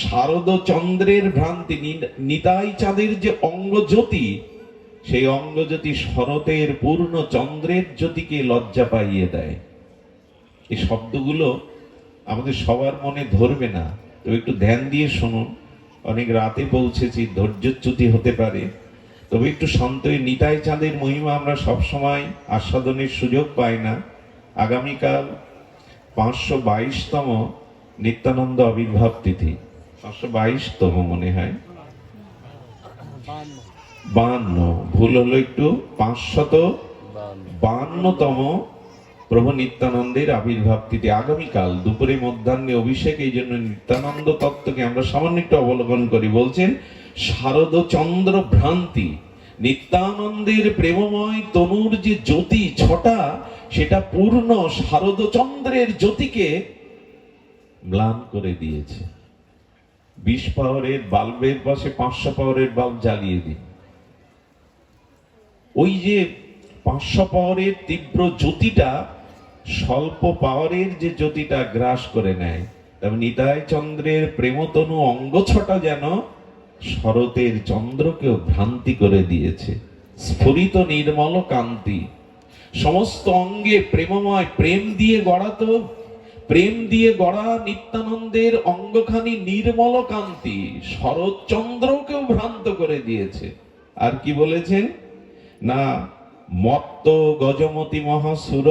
শারদ চন্দ্রের ভ্রান্তি, নিতাই চাঁদের যে অঙ্গজ্যোতি, সেই অঙ্গজ্যোতি শরতের পূর্ণ চন্দ্রের জ্যোতিকে লজ্জা পাইয়ে দেয়। এই শব্দগুলো আমাদের সবার মনে ধরবে না, তো একটু ধ্যান দিয়ে শুনুন। অনেক রাতে পৌঁছেছি, ধৈর্যচ্যুতি হতে পারে, তবে একটু শান্ত। নিতাই চাঁদের মহিমা আমরা সবসময় আস্বাদনের সুযোগ পাই না। আগামীকাল 522তম নিত্যানন্দ আবির্ভাব তিথি, 522তম মনে হয়, 52, ভুল হলো একটু, 552তম প্রভু নিত্যানন্দের আবির্ভাব তিথি। আগামীকাল দুপুরে মধ্যাহ্নে অভিষেক। এই জন্য নিত্যানন্দ তত্ত্বকে আমরা সামান্য একটু অবলোকন করি। বলছেন শারদ চন্দ্র ভ্রান্তি, নিত্যানন্দের প্রেমময় তনুর যে জ্যোতি ছটা, সেটা পূর্ণ শারদ চন্দ্রের জ্যোতিকে ম্লান করে দিয়েছে। 20 পাওয়ারের বাল্বের পাশে 500 পাওয়ারের বাল্ব জ্বালিয়ে দিন, ওই যে 500 পাওয়ারের তীব্র জ্যোতিটা স্বল্প পাওয়ারের যে জ্যোতিটা গ্রাস করে নেয়। তবে নিতাই চন্দ্রের প্রেমতনু অঙ্গছটা যেন শরতের চন্দ্রকেও ভ্রান্তি করে দিয়েছে। স্ফুরিত নির্মল কান্তি, সমস্ত অঙ্গে প্রেমময়, প্রেম দিয়ে গড়া, তো প্রেম দিয়ে গড়া নিত্যানন্দের অঙ্গখানি নির্মল কান্তি শরৎ চন্দ্রকেও ভ্রান্ত করে দিয়েছে। আর কি বলেছেন না, মত্ত গজমতি মহাসুর।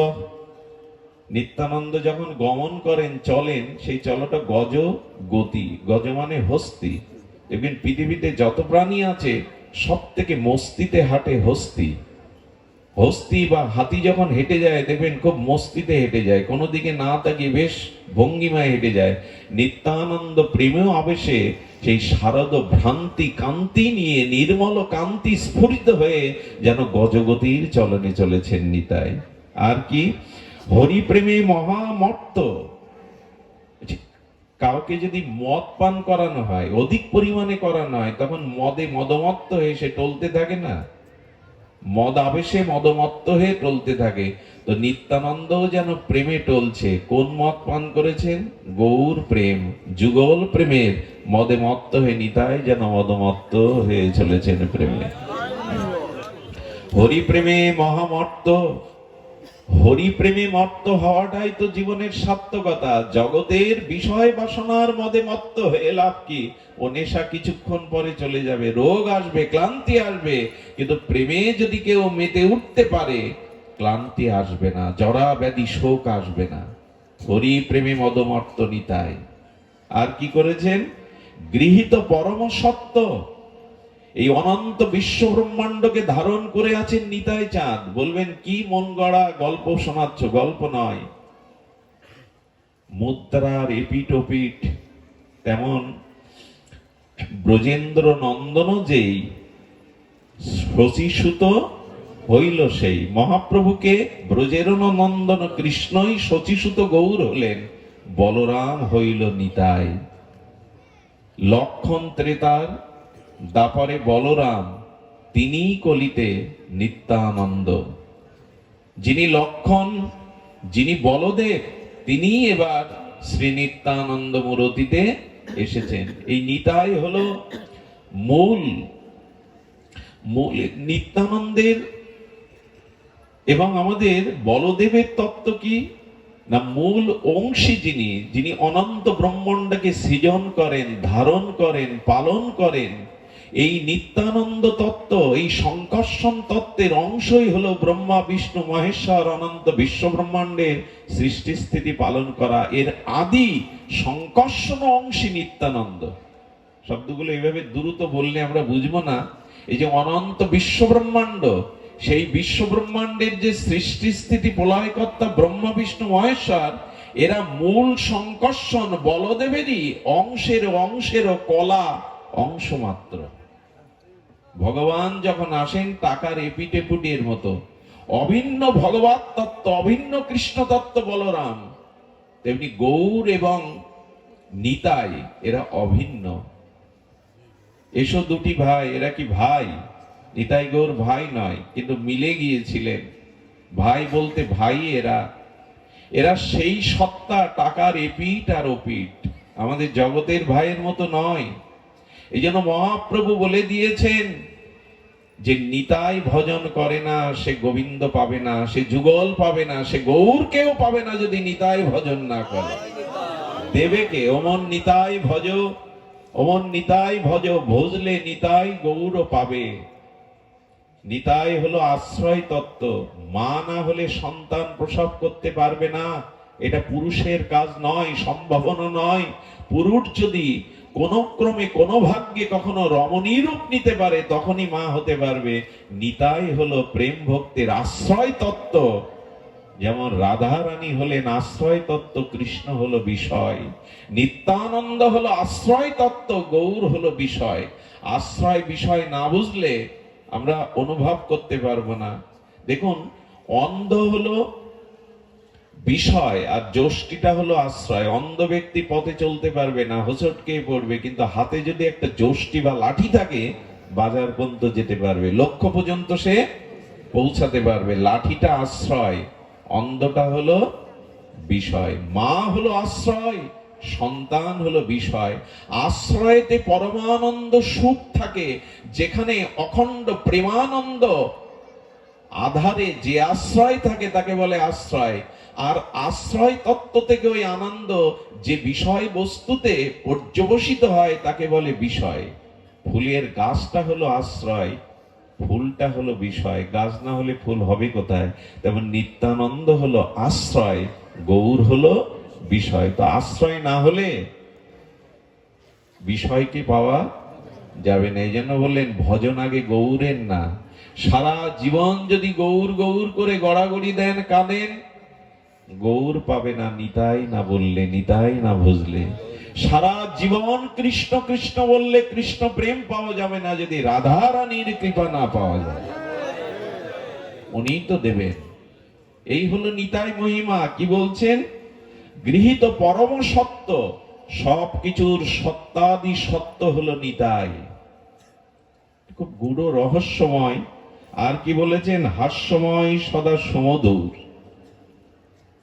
নিত্যানন্দ যখন গমন করেন, চলেন, সেই চলটা গজ গতি, গজ মানে হস্তি। দেখবেন পৃথিবীতে যত প্রাণী আছে সব থেকে মস্তিতে হাঁটে হস্তি। হস্তি বা হাতি যখন হেঁটে যায় দেখবেন খুব মস্তিতে হেঁটে যায়, কোনো দিকে না তাকিয়ে বেশ ভঙ্গিমায় হেঁটে যায়। নিত্যানন্দ প্রেমেও আবেশে সেই শারদ ভ্রান্তি কান্তি নিয়ে নির্মল কান্তি স্ফুরিত হয়ে যেন গজগতির চলনে চলেছেন নিতাই। আর কি, হরি প্রেমে মহামত্ত। কাউকে যদি মদ পান করানো হয়, অধিক পরিমাণে করানো হয়, তখন মদে মদমত্ত হয়ে সে টলতে থাকে না, মদ আবেশে মদমত্ত হয়ে টলতে থাকে। তো নিত্যানন্দও যেন প্রেমে টলছে। কোন মদ পান করেছেন? গৌর প্রেম, যুগল প্রেমের মদে মত্ত হয়ে নিতাই যেন মদমত্ত হয়ে চলেছেন প্রেমে। হরি প্রেমে মহামত্ত। হরি প্রেমে মত্ত হওয়াটাই তো জীবনের সার্থকতা। জগতের বিষয় বাসনার মদে মত্ত হয়ে লাভ কি? ও নেশা কিছুক্ষণ পরে চলে যাবে, রোগ আসবে, ক্লান্তি আসবে, কিন্তু প্রেমে যদি কেউ মেতে উঠতে পারে ক্লান্তি আসবে না, জরা ব্যাধি শোক আসবে না। হরি প্রেমে মদমত্ত নিতাই। আর কি করেছেন? গৃহীত পরম সত্য, এই অনন্ত বিশ্ব ব্রহ্মাণ্ডকে ধারণ করে আছেন নিতাই চাঁদ। বলবেন কি মন গড়া গল্প শোনাচ্ছ? গল্প নয়, মুদ্রার এপিঠ ওপিঠ। তেমন ব্রজেন্দ্র নন্দন যেই শচীসুত হইল সেই। মহাপ্রভুকে ব্রজের নন্দন কৃষ্ণই শচীসুত গৌর হলেন, বলরাম হইল নিতাই। লক্ষণ ত্রেতার দাপরে বলরাম, তিনি কলিতে নিত্যানন্দ। যিনি লক্ষণ, যিনি বলদেব, তিনি এবার শ্রী নিত্যানন্দ মূরতিতে এসেছেন। এই নিতাই হলো মূল নিত্যানন্দের। এবং আমাদের বলদেবের তত্ত্ব কি না, মূল অংশী যিনি, যিনি অনন্ত ব্রহ্মাণ্ডকে সৃজন করেন, ধারণ করেন, পালন করেন। এই নিত্যানন্দ তত্ত্ব, এই সংকর্ষণ তত্ত্বের অংশই হলো ব্রহ্মা বিষ্ণু মহেশ্বর অনন্ত বিশ্ব ব্রহ্মাণ্ডের সৃষ্টি স্থিতি পালন করা। এর আদি সংকর্ষণ অংশী নিত্যানন্দ। শব্দগুলো এইভাবে দ্রুত বললে আমরা বুঝবো না। এই যে অনন্ত বিশ্ব ব্রহ্মাণ্ড, সেই বিশ্ব ব্রহ্মাণ্ডের যে সৃষ্টি স্থিতি প্রলয়কর্তা ব্রহ্মা বিষ্ণু মহেশ্বর, এরা মূল সংকর্ষণ বলদেবেরই অংশের কলা অংশ মাত্র। ভগবান যখন আসেন টাকার এপিটেপুটির মতো, অভিন্ন ভগবত তত্ত্ব, অভিন্ন কৃষ্ণ তত্ত্ব বলরাম, তেমনি গৌর এবং নিতাই এরা অভিন্ন। এসো দুটি ভাই, এরা কি ভাই? নিতাই গৌর ভাই নয়, কিন্তু মিলে গিয়েছিলেন। ভাই বলতে ভাই এরা, এরা সেই সত্তা, টাকার এপিঠ আর ওপিঠ, আমাদের জগতের ভাইয়ের মতো নয়। এই জন্য মহাপ্রভু বলে দিয়েছেন যে নিতাই ভজন করে না সে গোবিন্দ পাবে না, সে যুগল পাবে না, সে গৌরকেও পাবে না যদি নিতাই ভজন না করে। দেবে কে? ওমন নিতাই ভজ, ওমন নিতাই ভজ, ভজলে নিতাই গৌর পাবে। নিতাই হলো আশ্রয় তত্ত্ব। মা না হলে সন্তান প্রসব করতে পারবে না, এটা পুরুষের কাজ নয়, সম্ভাবনা নয়। পুরুষ যদি কোন ক্রমে কোন ভাগ্যে কখনো রমণী রূপ নিতে পারে তখনই মা হতে পারবে। নিতাই হলো প্রেম ভক্তির আশ্রয় তত্ত্ব। যেমন রাধা রানী হলেন আশ্রয় তত্ত্ব, কৃষ্ণ হলো বিষয়। নিত্যানন্দ হলো আশ্রয় তত্ত্ব, গৌর হলো বিষয়। আশ্রয় বিষয় না বুঝলে আমরা অনুভব করতে পারবো না। দেখুন, অন্ধ হলো বিষয়, আর যষ্টিটা হলো আশ্রয়। অন্ধ ব্যক্তি পথে চলতে পারবে না, হোঁচটকে পড়বে, কিন্তু হাতে যদি একটা যষ্টি বা লাঠি থাকে বাজার পর্যন্ত যেতে পারবে, লক্ষ্য পর্যন্ত সে পৌঁছাতে পারবে। লাঠিটা আশ্রয়, অন্ধটা হলো বিষয়। মা হলো আশ্রয়, সন্তান হলো বিষয়। আশ্রয়েতে পরমানন্দ সুখ থাকে, যেখানে অখণ্ড প্রেমানন্দ আধারে যে আশ্রয় থাকে তাকে বলে আশ্রয়। আর আশ্রয় তত্ত্ব থেকে ওই আনন্দ যে বিষয় বস্তুতে পর্যবসিত হয় তাকে বলে বিষয়। ফুলের গাছটা হলো আশ্রয়, ফুলটা হলো বিষয়। গাছ না হলে ফুল হবে কোথায়? তেমন নিত্যানন্দ হলো আশ্রয়, গৌর হলো বিষয়। তো আশ্রয় না হলে বিষয়কে পাওয়া যাবে না। এই জন্য বললেন ভজন আগে গৌরের না। সারা জীবন যদি গৌর গৌর করে গড়াগড়ি দেন, কাঁদেন, গৌর পাবে না নিতাই না বললে, নিতাই না বুঝলে। সারা জীবন কৃষ্ণ কৃষ্ণ বললে কৃষ্ণ প্রেম পাওয়া যাবে না যদি রাধা রানীর কৃপা না পাওয়া যায়। উনি তো দেবেন। এই হলো নিতাই মহিমা। কি বলছেন? গৃহীত পরম সত্য, সব কিছুর সত্যাদি সত্য হলো নিতাই। খুব গূঢ় রহস্যময়। আর কি বলেছেন? হাস্যময় সদা সমধুর।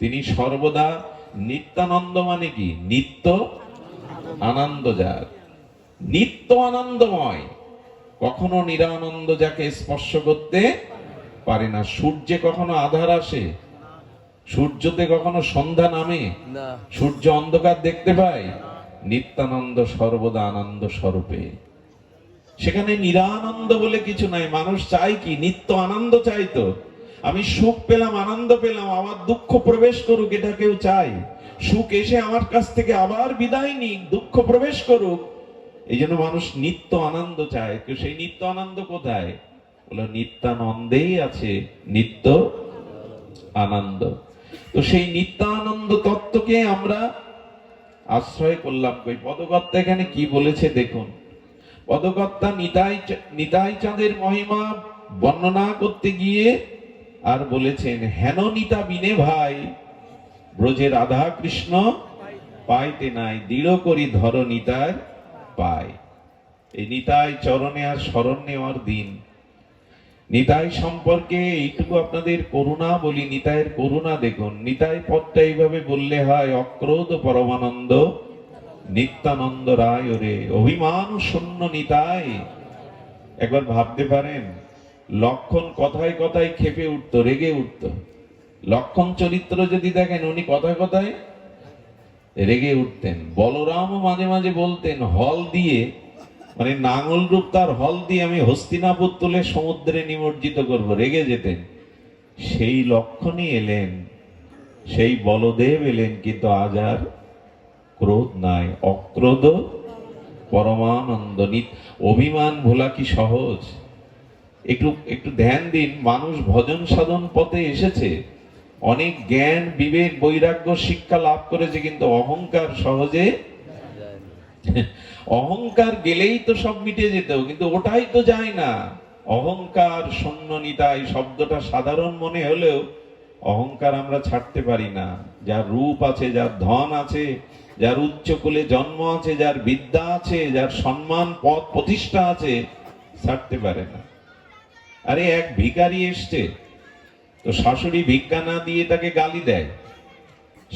তিনি সর্বদা নিত্যানন্দ। মানে কি? নিত্য আনন্দ যার, নিত্য আনন্দময়। কখনো নিরানন্দ যাকে স্পর্শ করতে পারে না। সূর্যে কখনো আধার আসে? সূর্যতে কখনো সন্ধ্যা নামে? সূর্য অন্ধকার দেখতে পায়? নিত্যানন্দ সর্বদা আনন্দ স্বরূপে। সেখানে নিরানন্দ বলে কিছু নাই। মানুষ চাই কি? নিত্য আনন্দ চাইতো। আমি সুখ পেলাম, আনন্দ পেলাম, আবার দুঃখ প্রবেশ করুক, এটা কেউ চায়? সুখ এসে আমার কাছ থেকে আবার বিদায় নিক, দুঃখ প্রবেশ করুক, এই জন্য মানুষ নিত্য আনন্দ চায়। তো সেই নিত্য আনন্দ কোথায়? বলো নিত্যানন্দেই আছে নিত্য আনন্দ। তো সেই নিত্যানন্দ তত্ত্বকে আমরা আশ্রয় করলাম। কই পদকর্তা এখানে কি বলেছে দেখুন। পদকর্তা নিতাই চাঁদের মহিমা বর্ণনা করতে গিয়ে আর বলেছেন, হেন নিতা বিনে ভাই ব্রজে রাধা কৃষ্ণ পাইতে নাই, দৃঢ় করি ধর নিতাই পায়। এই নিতাই চরণে আর শরণ নেওয়ার দিন। নিতাই সম্পর্কে এইটুকু আপনাদের করুণা বলি, নিতাইয়ের করুণা দেখুন। নিতাই পদটা এইভাবে বললে হয়, অক্রোধ পরমানন্দ নিত্যানন্দ রায় ওরে অভিমান শূন্য নিতাই। একবার ভাবতে পারেন, লক্ষণ কথায় কথায় খেপে উঠতো, রেগে উঠতো। লক্ষণ চরিত্র যদি দেখেন, উনি কথায় কথায় রেগে উঠতেন। বলরামও মাঝে মাঝে বলতেন, হল দিয়ে, মানে নাঙল রূপ তার, হল দিয়ে আমি হস্তিনাপুর তুলে সমুদ্রে নিমজ্জিত করব, রেগে যেতেন। সেই লক্ষণই এলেন, সেই বলদেব এলেন, কিন্তু আজ আর ক্রোধ নাই, অক্রোধ পরমানন্দ। অভিমান ভোলা কি সহজ? একটু একটু ধ্যান দিন। মানুষ ভজন সাধন পথে এসেছে, অনেক জ্ঞান বিবেক বৈরাগ্য শিক্ষা লাভ করেছে, কিন্তু অহংকার সহজে, অহংকার গেলেই তো সব মিটে যেত, কিন্তু ওটাই তো যায় না। অহংকার শূন্য নিতাই শব্দটা সাধারণ মনে হলেও অহংকার আমরা ছাড়তে পারি না। যার রূপ আছে, যার ধন আছে, যার উচ্চ কুলে জন্ম আছে, যার বিদ্যা আছে, যার সম্মান পদ প্রতিষ্ঠা আছে, ছাড়তে পারে না। আরে এক ভিখারি এসছে, তো শাশুড়ি ভিক্ষা না দিয়ে তাকে গালি দেয়।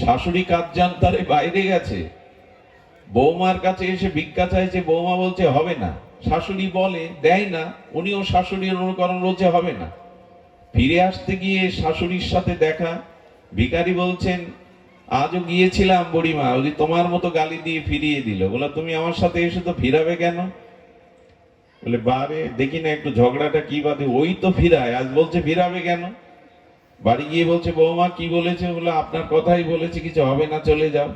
শাশুড়ি কাজ জানতারে বাইরে গেছে, বৌমার কাছে এসে ভিক্ষা চাইছে, বৌমা বলছে হবে না। শাশুড়ি বলে, দেয় না, উনিও শাশুড়ির অনুকরণ, বলছে হবে না। ফিরে আসতে গিয়ে শাশুড়ির সাথে দেখা, ভিখারি বলছেন, আজও গিয়েছিলাম বুড়িমা, ওই তোমার মতো গালি দিয়ে ফিরিয়ে দিল। বলে, তুমি আমার সাথে এসে তো ফিরাবে কেন? বলে, বারে দেখি না একটু ঝগড়াটা কি বাদে, ওই তো ফিরায়, আজ বলছে ফিরাবে কেন? বাড়ি গিয়ে বলছে, বৌমা কি বলেছে? বলে, আপনার কথাই বলেছে, কিছু হবে না, চলে যাও।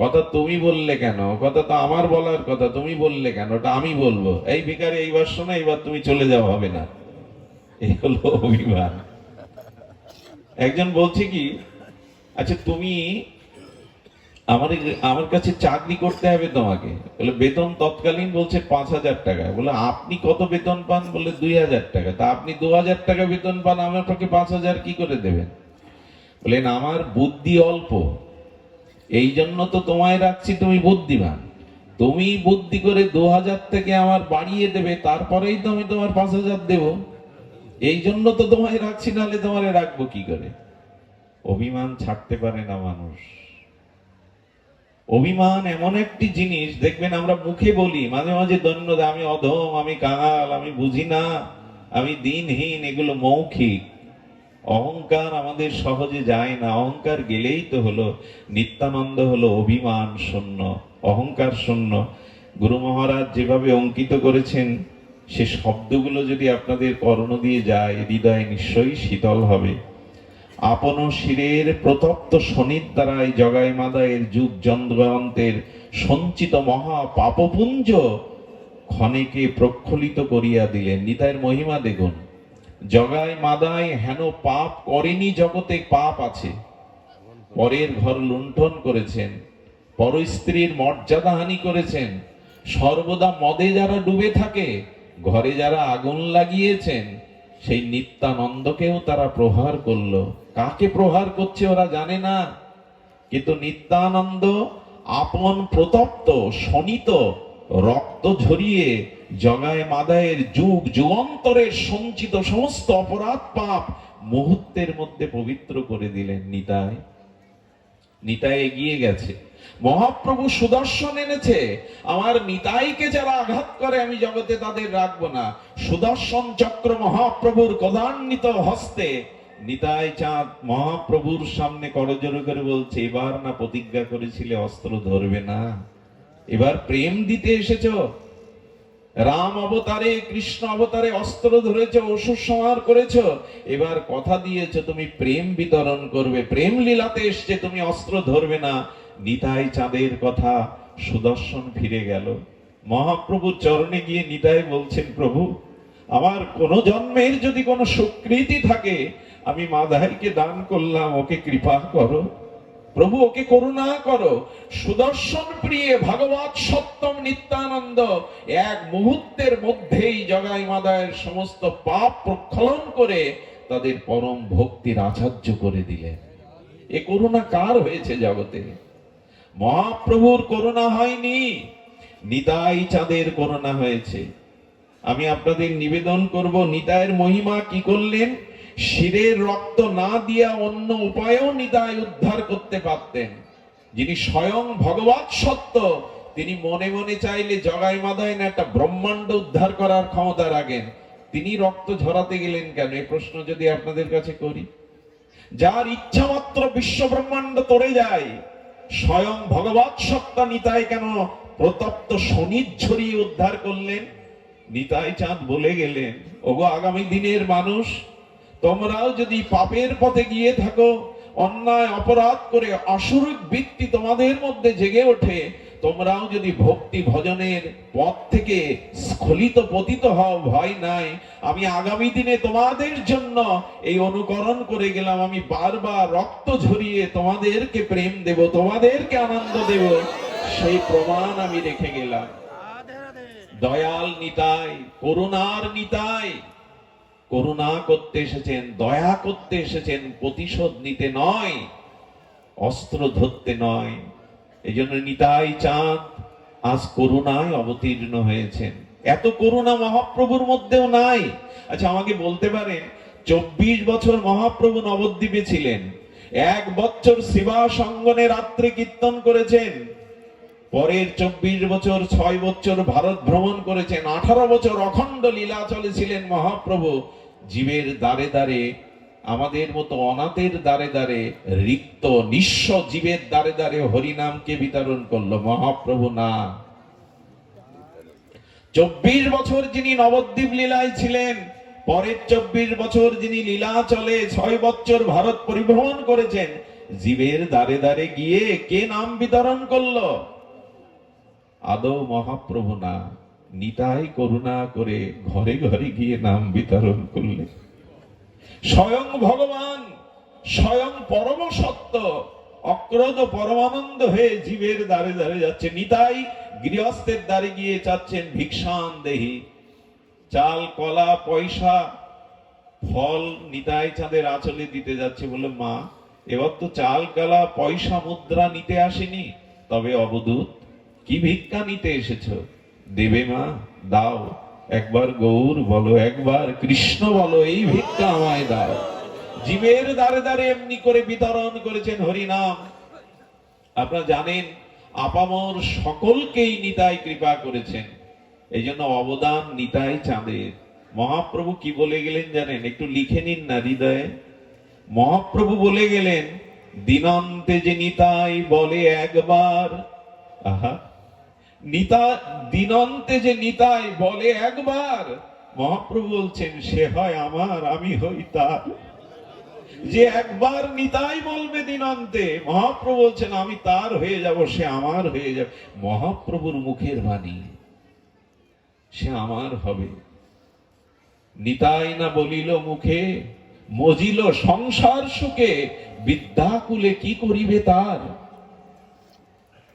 কথা তুমি বললে কেন? কথা তো আমার বলার কথা, তুমি বললে কেন? ওটা আমি বলবো। এই ভিখারি, এইবার শোনো, এইবার তুমি চলে যাও, হবে না। এই হলো অভিমান। একজন বলছে কি, আচ্ছা তুমি আমার কাছে চাকরি করতে হবে তোমাকে। বলে, বেতন তৎকালীন বলছে 5,000 টাকা। বলে, আপনি কত বেতন পান? বলে, 2,000 টাকা। তা আপনি 2,000 টাকা বেতন পান, আমাকে 5,000 কি করে দেবেন? বলেন আমার বুদ্ধি অল্প, এই জন্য তো তোমায় রাখছি, তুমি বুদ্ধিমান, তুমি বুদ্ধি করে 2000 থেকে আমার বাড়িয়ে দেবে, তারপরেই তো আমি তোমার 5000 দেব, এই জন্য তো তোমায় রাখছি, নাহলে তোমারে রাখবো কি করে। অভিমান ছাড়তে পারে না মানুষ। অভিমান এমন একটি জিনিস, দেখবেন আমরা মুখে বলি মাঝে মাঝে ধন্যবাদ, আমি অধম, আমি কাঙাল, আমি বুঝি না, আমি দিনহীন, এগুলো মৌখিক। অহংকার আমাদের সহজে যায় না। অহংকার গেলেই তো হলো। নিত্যানন্দ হলো অভিমান শূন্য, অহংকার শূন্য। গুরু মহারাজ যেভাবে অঙ্কিত করেছেন, সে শব্দগুলো যদি আপনাদের কর্ণ দিয়ে যায়, হৃদয় নিশ্চয়ই শীতল হবে। আপন শিরের প্রতপ্ত শনির দ্বারাই জগাই মাদায়ের যুগ জন্মান্তের সঞ্চিত মহা পাপপুঞ্জ ক্ষণেকে প্রক্ষলিত করিয়া দিলেন। নিতাইয়ের মহিমা দেখুন। জগাই মাদাই হেন পাপ করেনি, জগতে পাপ আছে। পরের ঘর লুণ্ঠন করেছেন, পর স্ত্রীর মর্যাদা হানি করেছেন, সর্বদা মদে যারা ডুবে থাকে, ঘরে যারা আগুন লাগিয়েছেন, সেই নিত্যানন্দকেও তারা প্রহার করলো। কাকে প্রহার করছে ওরা জানে না, কিন্তু নিত্যানন্দ আপন প্রতপ্ত শনিত রক্ত ঝরিয়ে জগায় মাদায়ের যুগ যুগান্তরের সঞ্চিত সমস্ত অপরাধ পাপ মুহূর্তের মধ্যে পবিত্র করে দিলেন। নিতাই নিতাই এগিয়ে গেছে। মহাপ্রভু সুদর্শন এনেছে। আমার নিতাইকে যারা আঘাত করে আমি জগতে তাদের রাখবো না। সুদর্শন চক্র মহাপ্রভুর গদান্বিত হস্তে নিতাই চাঁদ মহাপ্রভুর সামনে করজোড়ে করে বলছে, এবার না প্রতিজ্ঞা করেছিলে অস্ত্র ধরবে না, এবার প্রেম দিতে এসেছো। রাম অবতারে কৃষ্ণ অবতারে অস্ত্র ধরেছ, অসুর সংহার করেছ, এবার কথা দিয়েছ তুমি প্রেম বিতরণ করবে, প্রেম লীলাতে এসছে, তুমি অস্ত্র ধরবে না। নিতাই চাঁদের কথা সুদর্শন ফিরে গেল। মহাপ্রভুর চরণে গিয়ে নিতাই বলছেন, প্রভু আমার কোন জন্মের যদি কোনো সুকৃতি থাকে, আমি মাদাইকে দান করলাম, ওকে কৃপা করো প্রভু, ওকে করুণা করো। সুদর্শন প্রিয়ে ভাগবত সত্যম নিত্যানন্দ এক মুহূর্তের মধ্যেই জগাই মাদায়ের সমস্ত পাপ প্রক্ষালন করে তাদের পরম ভক্তির আচার্য করে দিলেন। এ করুণা কার হয়েছে জগতে? মহাপ্রভুর করুণা হয়নি, নিতাই চাঁদের করুণা হয়েছে। আমি আপনাদের নিবেদন করব, নিতাইয়ের মহিমা কি করলেন। শিরের রক্ত না দিয়া অন্য উপায়েও নিতাই উদ্ধার করতে পারতেন। যিনি স্বয়ং ভগবৎ সত্য, তিনি মনে মনে চাইলে জগাই মাদায় না একটা ব্রহ্মাণ্ড উদ্ধার করার ক্ষমতা রাখেন। তিনি রক্ত ঝরাতে গেলেন কেন? এই প্রশ্ন যদি আপনাদের কাছে করি। যার ইচ্ছা মাত্র বিশ্ব ব্রহ্মাণ্ড তরে যায়, স্বয়ং ভগবৎ সত্তা নিতাই কেন প্রতপ্ত শনি ছড়িয়ে উদ্ধার করলেন? নিতাই চাঁদ বলে গেলেন, ওগো আগামী দিনের মানুষ, তোমরাও যদি পাপের পথে গিয়ে থাকো, অন্যায় অপরাধ করে আসুরিক বৃত্তি তোমাদের মধ্যে জেগে ওঠে, তোমরাও যদি ভক্তি ভজনের পথ থেকে স্খলিত পতিত হও, ভয় নাই। আমি আগামী দিনে তোমাদের জন্য এই অনুকরণ করে গেলাম। আমি বারবার রক্ত ঝরিয়ে তোমাদেরকে প্রেম দেব, তোমাদেরকে আনন্দ দেব, সেই প্রমাণ আমি রেখে গেলাম। দয়াল নিতাই, করুণার নিতাই, করুণা করতে এসেছেন, দয়া করতে এসেছেন, প্রতিশোধ নিতে নয়, অস্ত্র ধরতে নয়। এই জন্য নিতাই চাঁদ আজ করুণায় অবতীর্ণ হয়েছেন। এত করুণা মহাপ্রভুর মধ্যেও নাই। আচ্ছা আমাকে বলতে পারেন, 24 বছর মহাপ্রভু নবদ্বীপে ছিলেন, 1 বছর সেবা সঙ্গনে রাত্রে কীর্তন করেছেন, পরের 24 বছর 6 বছর ভারত ভ্রমণ করেছেন, 18 বছর অখণ্ড লীলা চলেছিলেন মহাপ্রভু। জীবের দ্বারে দ্বারে, আমাদের মতো অনাথের দ্বারে দ্বারে, রিক্ত নিঃস্ব জীবের দ্বারে দ্বারে হরিনামকে বিতরণ করলো মহাপ্রভু না। 24 বছর যিনি নবদ্বীপ লীলায় ছিলেন, পরের 24 বছর যিনি লীলা চলে 6 বছর ভারত পরিভ্রমণ করেছেন, জীবের দ্বারে দ্বারে গিয়ে কে নাম বিতরণ করলো? আদৌ মহাপ্রভু না, নিতাই করুণা করে ঘরে ঘরে গিয়ে নাম বিতরণ করলেন। স্বয়ং ভগবান, স্বয়ং পরম সত্য অক্রোধ পরমানন্দ হয়ে জীবের দ্বারে দ্বারে যাচ্ছে। নিতাই গৃহস্থের দ্বারে গিয়ে চাচ্ছেন, ভিক্ষান দেহি, চাল কলা পয়সা ফল নিতাই চাঁদের আঁচলে দিতে যাচ্ছে। বলে, মা এবার তো চাল কালা পয়সা মুদ্রা নিতে আসেনি, তবে অবধূত কি ভিক্ষা নিতে এসেছো? দেবে মা, দাও, একবার গৌর বলো, একবার কৃষ্ণ বলো, এই ভিক্ষা আমায় দাও। জীবের দ্বারে দ্বারে এমনি করে বিতরণ করেছেন হরিনাম। আপনারা জানেন আপামর সকলকেই নিতাই কৃপা করেছেন, এই জন্য অবদান নিতাই চাঁদের। মহাপ্রভু কি বলে গেলেন জানেন? একটু লিখে নিন না হৃদয়ে। মহাপ্রভু বলে গেলেন, দিনন্তে যে নিতাই বলে একবার, আহা, নিতা দিনন্তে যে নিতাই বলে একবার, মহাপ্রভু বলছেন সে হয় আমার, আমি হই তার। যে একবার নিতাই বলবে দিনন্তে, মহাপ্রভু বলছেন আমি তার হয়ে যাব, সে আমার হয়ে যাবে। মহাপ্রভুর মুখের বাণী, সে আমার হবে। নিতাই না বলিল মুখে, মজিল সংসার সুখে, বিদ্যাকুলে কি করিবে তার?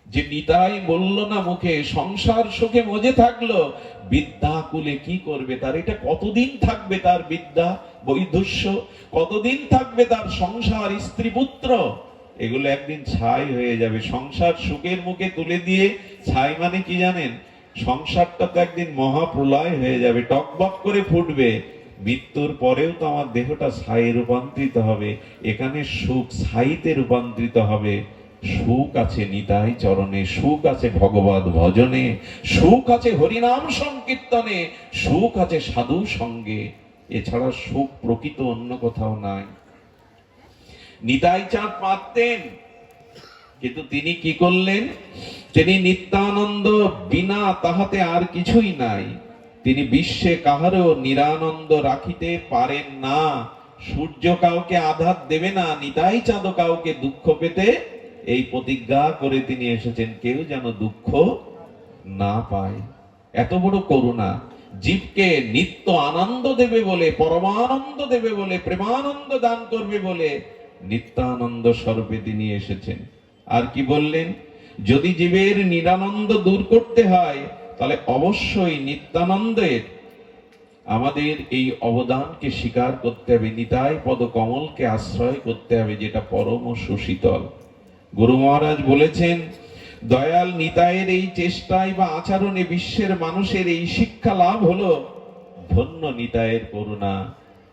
যে নিতাই বলল না মুখে, সংসার সুখে মজে থাকলো, বিদ্যাকুলে কি করবে তার? এটা কতদিন থাকবে তার বিদ্যা বৈধস্য? কতদিন থাকবে তার সংসার, স্ত্রী পুত্র? এগুলো একদিন ছাই হয়ে যাবে। সংসার সুখের মুখে তুলে দিয়ে, ছাই মানে কি জানেন? সংসারটা তো একদিন মহাপ্রলয় হয়ে যাবে, টকবক করে ফুটবে। মৃত্যুর পরেও তো আমার দেহটা ছাইয়ে রূপান্তরিত হবে, এখানে সুখ ছাইতে রূপান্তরিত হবে। সুখ আছে নিতাই চরণে, সুখ আছে ভগবত ভজনে, সুখ আছে হরিনাম সংকীর্তনে, সুখ আছে সাধু সঙ্গে। এছাড়া সুখ প্রকৃত অন্য কোথাও নাই। নিতাই চাঁদ পারতেন, কিন্তু তিনি কি করলেন? তিনি নিত্যানন্দ, বিনা তাহাতে আর কিছুই নাই। তিনি বিশ্বে কাহারও নিরানন্দ রাখিতে পারেন না। সূর্য কাউকে আঘাত দেবে না, নিতাই চাঁদ কাউকে দুঃখ পেতে এই প্রতিজ্ঞা করে তিনি এসেছেন, কেউ যেন দুঃখ না পায়। এত বড় করুণা, জীবকে নিত্য আনন্দ দেবে বলে, পরমানন্দ দেবে বলে, প্রেমানন্দ দান করবে বলে নিত্যানন্দ স্বরূপে তিনি এসেছেন। আর কি বললেন? যদি জীবের নিরানন্দ দূর করতে হয়, তাহলে অবশ্যই নিত্যানন্দের আমাদের এই অবদানকে স্বীকার করতে হবে, নিতাই পদ কমলকে আশ্রয় করতে হবে, যেটা পরম সুশীতল। গুরু মহারাজ বলেছেন, দয়াল নিতাইয়ের এই চেষ্টায় বা আচরণে বিশ্বের মানুষের এই শিক্ষা লাভ হলো, ধন্য নিতাইয়ের করুণা,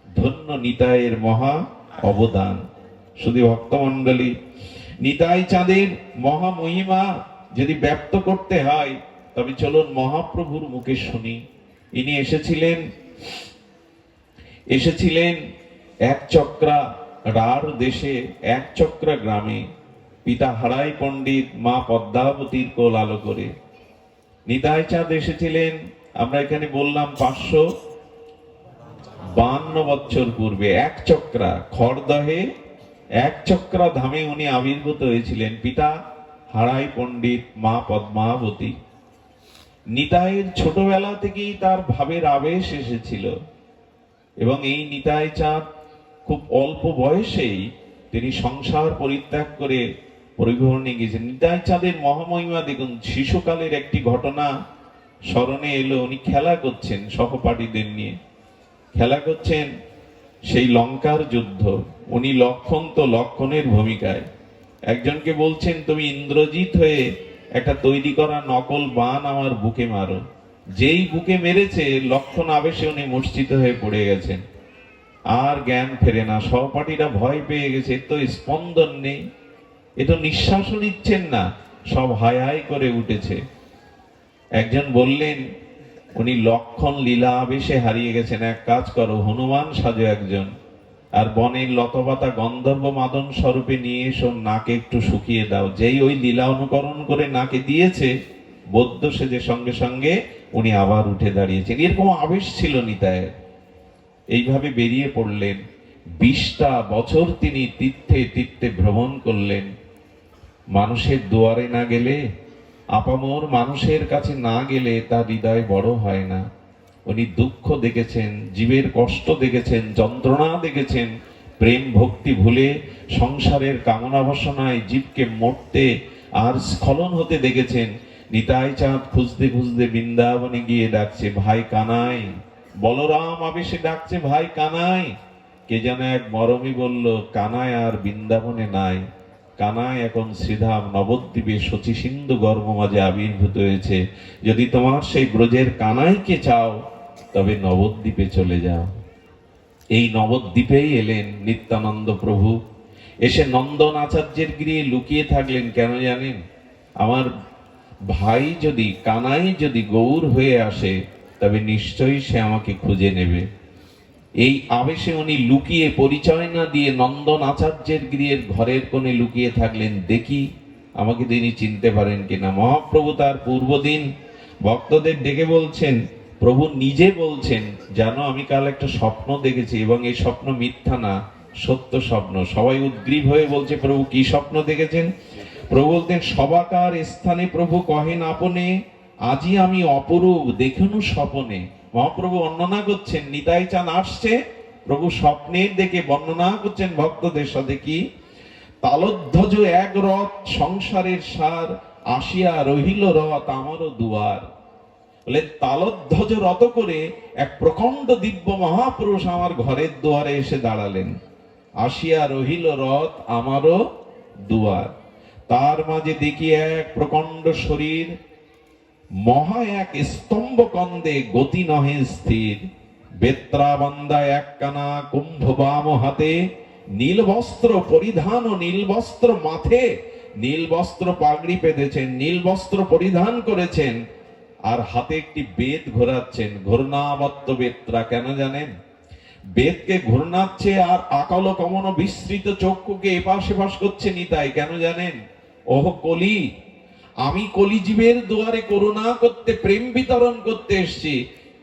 ধন্য নিতাইয়ের মহা অবদান। শুধু ভক্তমণ্ডলী, নিতাই চাঁদের মহা মহিমা যদি ব্যক্ত করতে হয়, তবে চলুন মহাপ্রভুর মুখে শুনি। ইনি এসেছিলেন এক চক্রা রার দেশে, এক চক্রা গ্রামে। পিতা হারাই পণ্ডিত, মা পদ্মাবতীর কোল আলো করে। নিতাই চাঁদ এসেছিলেন, আমরা এখানে বললাম 552 বছর পূর্বে। এক চক্রা খড়দহে এক চক্রা ধামে উনি আবির্ভূত হয়েছিলেন। পিতা হারাই পণ্ডিত, মা পদ্মাবতী। নিতাইয়ের ছোটবেলা থেকেই তার ভাবের আবেশ এসেছিল, এবং এই নিতাই চাঁদ খুব অল্প বয়সেই তিনি সংসার পরিত্যাগ করে পরিভ্রমণে গিয়েছেন। নিতাই চাঁদের মহামহিমা দেখুন। শিশুকালের একটি ঘটনা স্মরণে এলো। উনি খেলা করছেন সহপাঠীদের নিয়ে, খেলা করছেন সেই লঙ্কার যুদ্ধ। উনি লক্ষণ, তো লক্ষণের ভূমিকায় একজনকে বলছেন, তুমি ইন্দ্রজিৎ হয়ে একটা তৈরি করা নকল বান আমার বুকে মারো। যেই বুকে মেরেছে, লক্ষণ আবেশে উনি মূর্ছিত হয়ে পড়ে গেছেন, আর জ্ঞান ফেরে না। সহপাঠীরা ভয় পেয়ে গেছে, এর তো স্পন্দন নেই, এ তো নিঃশ্বাসও নিচ্ছেন না, সব হায় হায় করে উঠেছে। একজন বললেন, উনি লক্ষণ লীলা আবেশে হারিয়ে গেছেন, এক কাজ করো, হনুমান সাজো একজন, আর বনের লতপাতা গন্ধর্ব মাদন স্বরূপে নিয়ে এসো, নাকে একটু শুকিয়ে দাও। যেই ওই লীলা অনুকরণ করে নাকে দিয়েছে, বৌদ্ধ সেজে সঙ্গে সঙ্গে উনি আবার উঠে দাঁড়িয়েছেন। এরকম আবেশ ছিল নিতাইয়ের। এইভাবে বেরিয়ে পড়লেন। 20টা বছর তিনি তীর্থে তীর্থে ভ্রমণ করলেন। মানুষের দুয়ারে না গেলে, আপামর মানুষের কাছে না গেলে তার হৃদয় বড় হয় না। উনি দুঃখ দেখেছেন, জীবের কষ্ট দেখেছেন, যন্ত্রণা দেখেছেন, প্রেম ভক্তি ভুলে সংসারের কামনা বাসনায় জীবকে মরতে আর স্খলন হতে দেখেছেন। নিতাই চাঁদ খুঁজতে খুঁজতে বৃন্দাবনে গিয়ে ডাকছে, ভাই কানাই। বলরাম আবেশে ডাকছে, ভাই কানাই। কে যেন এক মরমী বলল, কানায় আর বৃন্দাবনে নাই, কানায় এখন শ্রীধাম নবদ্বীপে শচী সিন্ধু গর্ভ মাঝে আবির্ভূত হয়েছে। যদি তোমার সেই ব্রজের কানাইকে চাও তবে নবদ্বীপে চলে যাও। এই নবদ্বীপেই এলেন নিত্যানন্দ প্রভু। এসে নন্দন আচার্যের গৃহে লুকিয়ে থাকলেন। কেন জানেন? আমার ভাই যদি, কানাই যদি গৌর হয়ে আসে তবে নিশ্চয়ই সে আমাকে খুঁজে নেবে। এই আবেশে উনি লুকিয়ে, পরিচয় না দিয়ে নন্দন আচার্যের গৃহের ঘরের কোণে লুকিয়ে থাকলেন। দেখি আমাকে তিনি চিনতে পারেন কিনা। মহাপ্রভু তার পূর্বদিন ভক্তদের ডেকে বলছেন, প্রভু নিজে বলছেন, জানো আমি কাল একটা স্বপ্ন দেখেছি এবং এই স্বপ্ন মিথ্যা না, সত্য স্বপ্ন। সবাই উদ্গ্রীব হয়ে বলছে, প্রভু কি স্বপ্ন দেখেছেন? প্রভু বলতেন, সবাকার স্থানে প্রভু কহেন আপনে, আজি আমি অপরূপ দেখনু স্বপনে। মহাপ্রভু বর্ণনা করছেন, নিতাই চাঁদ আসছে, প্রভু স্বপ্নের দেখে বর্ণনা করছেন ভক্তদের সাথে কি, তালধ্বজ এক রথ সংসারের সার, আসিয়া রহিল রথ আমারও দুয়ার। বলে তালধ্বজ রথ করে এক প্রকাণ্ড দিব্য মহাপুরুষ আমার ঘরের দুয়ারে এসে দাঁড়ালেন। আসিয়া রহিল রথ আমারও দুয়ার। তার মাঝে দেখি এক প্রকাণ্ড শরীর, মহা এক স্তম্ভ কন্দে গতি নহে স্থির। বেত্রা বান্দা একখানা, কুম্ভ বাম হাতে, নীল বস্ত্র পরিধান ও নীল বস্ত্র মাথে, নীল বস্ত্র পাগড়ি পেতেছেন, নীল বস্ত্র পরিধান করেছেন, আর হাতে একটি বেদ ঘোরাচ্ছেন। ঘূর্ণাবত্ত বেত্রা। কেন জানেন? বেদকে ঘূর্ণাচ্ছে আর আকাল কমন বিস্তৃত চক্ষুকে এপাশ এপাশ করছে নিতাই। কেন জানেন? ওহ কলি, আমি কলিজীবের দুয়ারে করুণা করতে, প্রেম বিতরণ করতে এসেছি।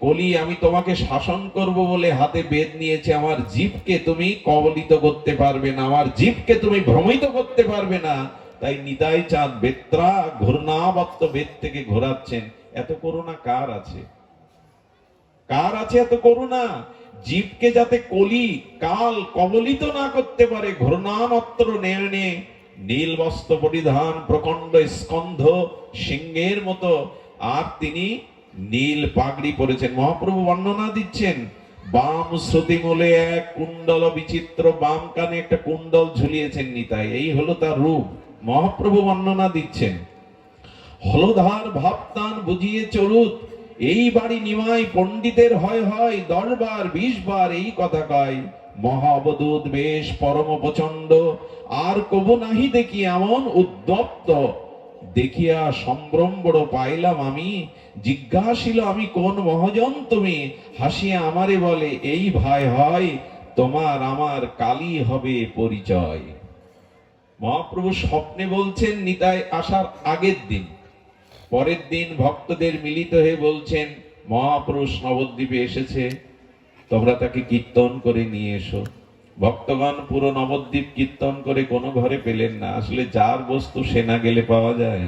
কলি, আমি তোমাকে শাসন করব বলে হাতে বেদ নিয়েছে। আমার জীবকে তুমি কবলিত করতে পারবে না, আমার জীবকে তুমি ভ্রমিত করতে পারবে না। তাই নিতাই চাঁদ বেত্রা ঘূর্ণাবত্ত বেদ থেকে ঘোরাচ্ছেন। এত করুণা কার আছে? কার আছে এত করুণা? জীবকে যাতে কলি কাল কবলিত না করতে পারে, ঘূর্ণামাত্র নেড়ে নীল বস্ত্র পরিধান, প্রকাণ্ড স্কন্ধ সিংহের মতো, আর তিনি নীল পাগড়ি পরেছেন। মহাপ্রভু বর্ণনা দিচ্ছেন, বাম শ্রুতি মূলে এক কুণ্ডল বিচিত্র, বাম কানে একটা কুণ্ডল ঝুলিয়েছেন নিতাই। এই হলো তার রূপ। মহাপ্রভু বর্ণনা দিচ্ছেন, হলধার ভাবতান বুঝিয়ে চলুত, এই বাড়ি নিমাই পণ্ডিতের হয় হয়, 10 বার 20 বার এই কথা কয়। মহাবদূত বেশ পরম প্রচন্ড, আর কবু নাহি দেখি এমন উদ্যপ্ত। দেখিয়া সম্ভ্রম বড় পাইলাম আমি, জিজ্ঞাসিল আমি কোন মহাজন তুমি। হাসিয়া আমারে বলে, এই ভাই হয়, তোমার আমার কালই হবে পরিচয়। মহাপ্রভু স্বপ্নে বলছেন নিতাই আসার আগের দিন। পরের দিন ভক্তদের মিলিত হয়ে বলছেন, মহাপুরুষ নবদ্বীপে এসেছে, তোমরা তাকে কীর্তন করে নিয়ে এসো। ভক্তগণ পুরো নবদ্বীপ কীর্তন করে কোনো ঘরে পেলেন না। আসলে যার বস্তু সে না গেলে পাওয়া যায়?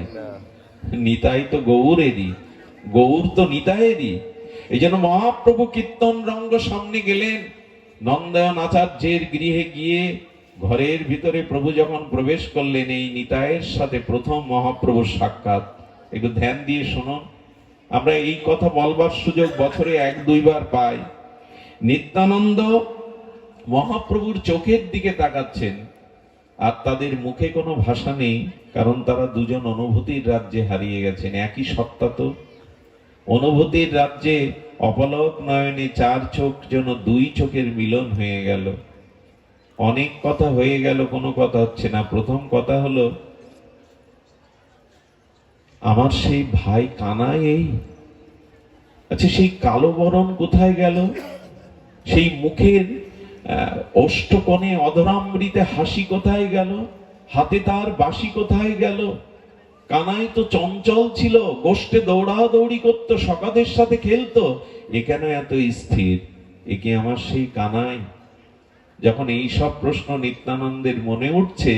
নিতাই তো গৌরেরই, গৌর তো নিতাইয়েরই। এই জন্য মহাপ্রভু কীর্তন রঙ্গ সামনে গেলেন। নন্দন আচার্যের গৃহে গিয়ে ঘরের ভিতরে প্রভু যখন প্রবেশ করলেন, এই নিতাইয়ের সাথে প্রথম মহাপ্রভুর সাক্ষাৎ। একটু ধ্যান দিয়ে শুনুন। আমরা এই কথা বলবার সুযোগ বছরে 1-2 বার পাই। নিত্যানন্দ মহাপ্রভুর চোখের দিকে তাকাচ্ছেন, আর তাদের মুখে কোনো ভাষা নেই, কারণ তারা দুজন অনুভূতির রাজ্যে হারিয়ে গেছেন। একই সত্তা তো। অনুভূতির রাজ্যে অপলক নয়নে 4 চোখ যেন 2 চোখের মিলন হয়ে গেল। অনেক কথা হয়ে গেল, কোনো কথা হচ্ছে না। প্রথম কথা হলো, আমার সেই ভাই কানাই এই, আচ্ছা সেই কালো বরণ কোথায় গেল? সেই মুখের অষ্টকোণে অধরামৃতে হাসি কোথায় গেল? হাতে তার বাঁশি কোথায় গেল? কানাই তো চঞ্চল ছিল, গোষ্ঠে দৌড়াদৌড়ি করতো, সকাদের সাথে খেলতো। এ কেন এত স্থির? এ কি আমার সেই কানাই? যখন এই সব প্রশ্ন নিত্যানন্দের মনে উঠছে,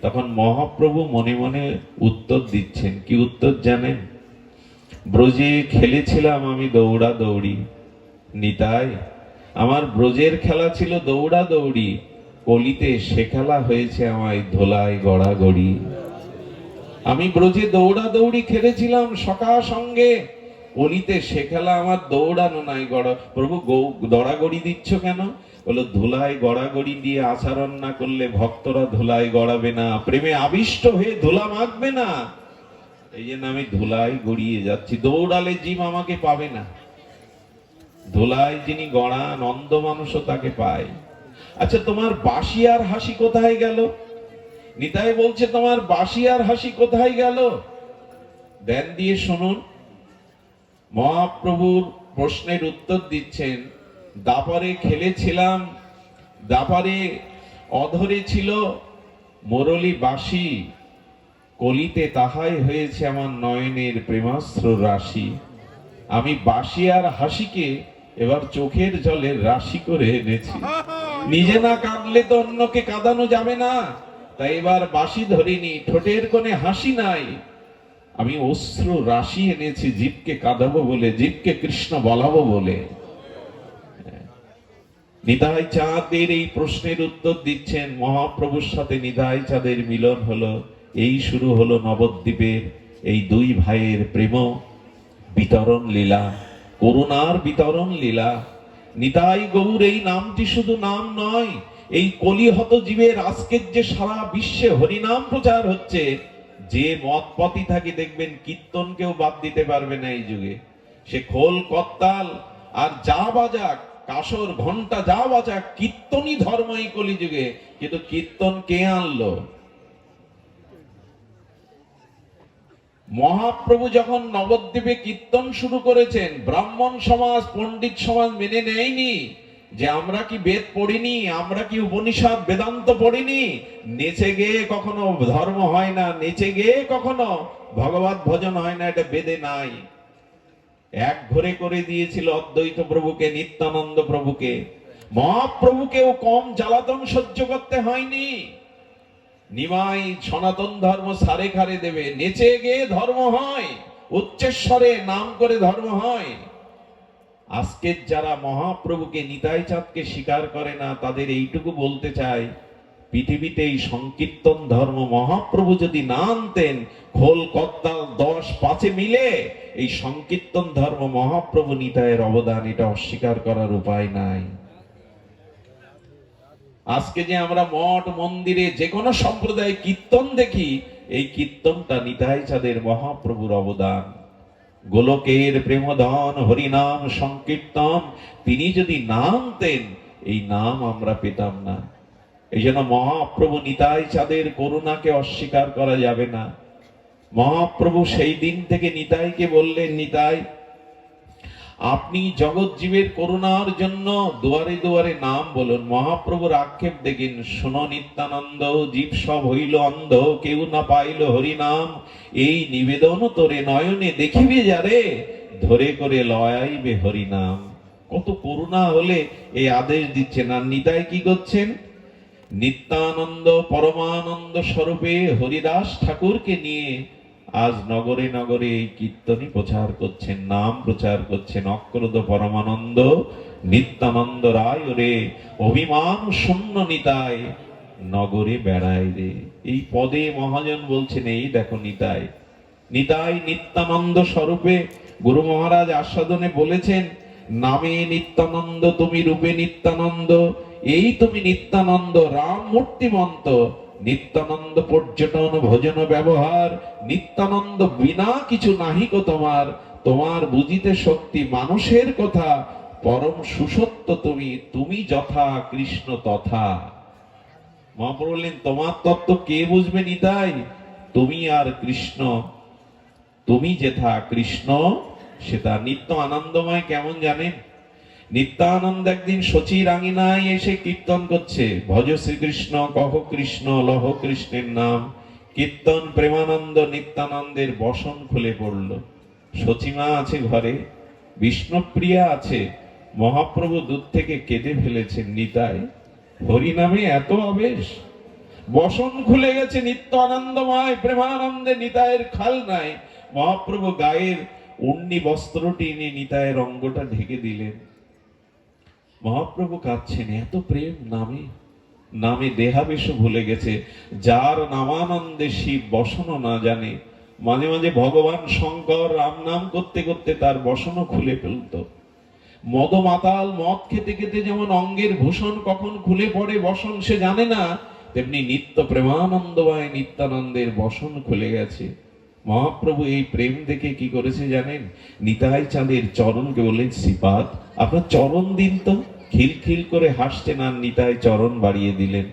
তখন মহাপ্রভু মনে মনে উত্তর দিচ্ছেন। কি উত্তর জানেন? ব্রজে খেলেছিলাম আমি দৌড়াদৌড়ি নিতাই, আমার ব্রজের খেলা ছিল দৌড়াদৌড়ি, কলিতে সে খেলা হয়েছে আমায় ধোলায় গড়াগড়ি। আমি ব্রজে দৌড়াদৌড়ি খেলেছিলাম সখা সঙ্গে, কলিতে সে খেলা আমার দৌড়ানো নাই। প্রভু দড়াগড়ি দিচ্ছ কেন? বলো, ধুলায় গড়াগড়ি দিয়ে আচরণ না করলে ভক্তরা ধুলায় গড়াবে না, প্রেমে আবিষ্ট হয়ে ধুলা মাখবে না। এই জন্য আমি ধুলায় গড়িয়ে যাচ্ছি, দৌড়ালে জীব আমাকে পাবে না। ধুলায় যিনি গড়ান অন্ধ মানুষও তাকে পায়। আচ্ছা, তোমার বাঁশি আর হাসি কোথায় গেল? নিতাই বলছে, তোমার বাঁশি আর হাসি কোথায় গেল? ধ্যান দিয়ে শুনুন। মহাপ্রভুর প্রশ্নের উত্তর দিচ্ছেন, দাপারে খেলেছিলাম, দাপারে অধরে ছিল মুরলী বাঁশি, কলিতে তাহাই হয়েছে আমার নয়নের প্রেমাস্ত্র রাশি। আমি বাঁশি আর হাসিকে এবার চোখের জলের রাশি করে এনেছি। নিজে না কাঁদলে তো অন্যকে কাঁদানো যাবে না, তাই এবার বাঁশি ধরিনি, ঠোঁটের কোণে হাসি নাই, আমি অশ্রু রাশি এনেছি জীবকে কাঁদাবো বলে, জীবকে কৃষ্ণ বলাবো বলে। নিতাই চাঁদের এই প্রশ্নের উত্তর দিচ্ছেন। মহাপ্রভুর সাথে নিতাই চাঁদের মিলন হলো, এই শুরু হলো নবদ্বীপের এই দুই ভাইয়ের প্রেম বিতরণ লীলা, করুণার বিতরণ লীলা। নিতাই গৌর এই নামটি শুধু নাম নয়, এই কলিহত জীবের আজকের যে সারা বিশ্বে হরিনাম প্রচার হচ্ছে, যে মত পথই থাকে দেখবেন কীর্তনকেও বাদ দিতে পারবে না এই যুগে। সে খোল করতাল আর যা বাজাক, কাসর ঘন্টা যা বাজাক, কীর্তনই ধর্ম এই কলিযুগে। কিন্তু কীর্তন কে আনলো? মহাপ্রভু যখন নবদ্বীপে কীর্তন শুরু করেছেন, ব্রাহ্মণ সমাজ পণ্ডিত সমাজ মেনে নেয়নি যে আমরা কি বেদ পড়িনি, আমরা কি উপনিষদ বেদান্ত পড়িনি, নেচে গিয়ে কখনো ধর্ম হয় না, নেচে গিয়ে কখনো ভগবত ভজন হয় না, এটা বেদে নাই। এক ঘরে করে দিয়েছিল অদ্বৈত প্রভুকে, নিত্যানন্দ প্রভুকে। মহাপ্রভুকেও কম জ্বালাতন সহ্য করতে হয়নি। নিমাই সনাতন ধর্ম সারে খারে দেবে, নেচে গিয়ে ধর্ম হয়, উচ্চস্বরে নাম করে ধর্ম হয়। আজকের যারা মহাপ্রভুকে নিতাই চাঁদকে স্বীকার করে না, তাদের এইটুকু বলতে চাই, পৃথিবীতে এই সংকীর্তন ধর্ম মহাপ্রভু যদি না আনতেন, খোল করতাল 10-5 মিলে এই সংকীর্তন ধর্ম মহাপ্রভু নিতাইয়ের অবদান, এটা অস্বীকার করার উপায় নাই। আজকে যে আমরা মঠ মন্দিরে যে কোনো সম্প্রদায় কীর্তন দেখি, এই কীর্তনটা নিতাই চাঁদের মহাপ্রভুর অবদান। গোলকের প্রেমধন হরিনাম সংকীর্তন তিনি যদি না আনতেন, এই নাম আমরা পেতাম না। এই জন্য মহাপ্রভু নিতাই চাঁদের করুণাকে অস্বীকার করা যাবে না। মহাপ্রভু সেই দিন থেকে নিতাইকে বললেন, নিতাই আপনি জগৎ জীবের করুণার জন্য দুয়ারে দুয়ারে নাম বলুন। মহাপ্রভুর আক্ষেপ দেখেন, শোনো নিত্যানন্দ, জীব সব হইল অন্ধ, কেউ না পাইল হরিনাম, এই নিবেদন তোরে নয়নে দেখিবে যারে, ধরে করে লয়াইবে হরিনাম। কত করুণা হলে এই আদেশ দিচ্ছেন। আর নিতাই কি করছেন? নিত্যানন্দ পরমানন্দ স্বরূপে হরিদাস ঠাকুরকে নিয়ে আজ নগরে নগরে এই কীর্তনই প্রচার করছেন, নাম প্রচার করছেন। অক্রোধ পরমানন্দ নিত্যানন্দ রায় রে, অভিমান শূন্য নিতাই নগরে বেড়ায় রে। এই পদে মহাজন বলছেন, এই দেখো নিতাই, নিতাই নিত্যানন্দ স্বরূপে গুরু মহারাজ আস্বাদনে বলেছেন, নামে নিত্যানন্দ তুমি, রূপে নিত্যানন্দ, এই তুমি নিত্যানন্দ রাম মূর্তিমন্ত। নিত্যানন্দ পর্যটন ভোজন ব্যবহার, নিত্যানন্দ বিনা কিছু নাহিক তোমার, তোমার বুঝিতে শক্তি মানুষের কথা, পরম সুসত্য তুমি, তুমি যথা কৃষ্ণ তথা। মহাপ্রভু বললেন, তোমার তত্ত্ব কে বুঝবে নিতাই? তুমি আর কৃষ্ণ, তুমি যেথা কৃষ্ণ সেটা। নিত্য আনন্দময় কেমন জানেন? নিত্যানন্দ একদিন শচীর আঙিনায় এসে কীর্তন করছে, ভজ শ্রীকৃষ্ণ কহ কৃষ্ণ লহ কৃষ্ণের নাম। কীর্তন প্রেমানন্দ নিত্যানন্দের বসন খুলে পড়ল। শচীমা আছে ঘরে, বিষ্ণুপ্রিয়া আছে। মহাপ্রভু দূর থেকে কেঁদে ফেলেছেন, নিতাই হরিনামে এত আবেশ, বসন খুলে গেছে, নিত্য আনন্দময় প্রেমানন্দে নিতাইয়ের খাল নাই। মহাপ্রভু গায়ের উন্নি বস্ত্রটি নিয়ে নিতাইয়ের অঙ্গটা ঢেকে দিলেন। মহাপ্রভু কাঁদছেন, এত প্রেম নামে, নামে দেহাবেশ ভুলে গেছে। যার নামানন্দে শিব বসন না জানে, মাঝে মাঝে ভগবান শঙ্কর রাম নাম করতে করতে তার বসনও খুলে ফেলত। মদ মাতাল মদ খেতে খেতে যেমন অঙ্গের ভূষণ কখন খুলে পড়ে বসন সে জানে না, তেমনি নিত্য প্রেমানন্দময় নিত্যানন্দের বসন খুলে গেছে। মহাপ্রভু এই প্রেম দেখে কি করেছে জানেন? নিতাই চাঁদের চরণকে বললেন, শ্রীপাদ আপনার চরণ দিন তো। খিলখিল করে হাসছেন আর নিতাই চরণ বাড়িয়ে দিলেন।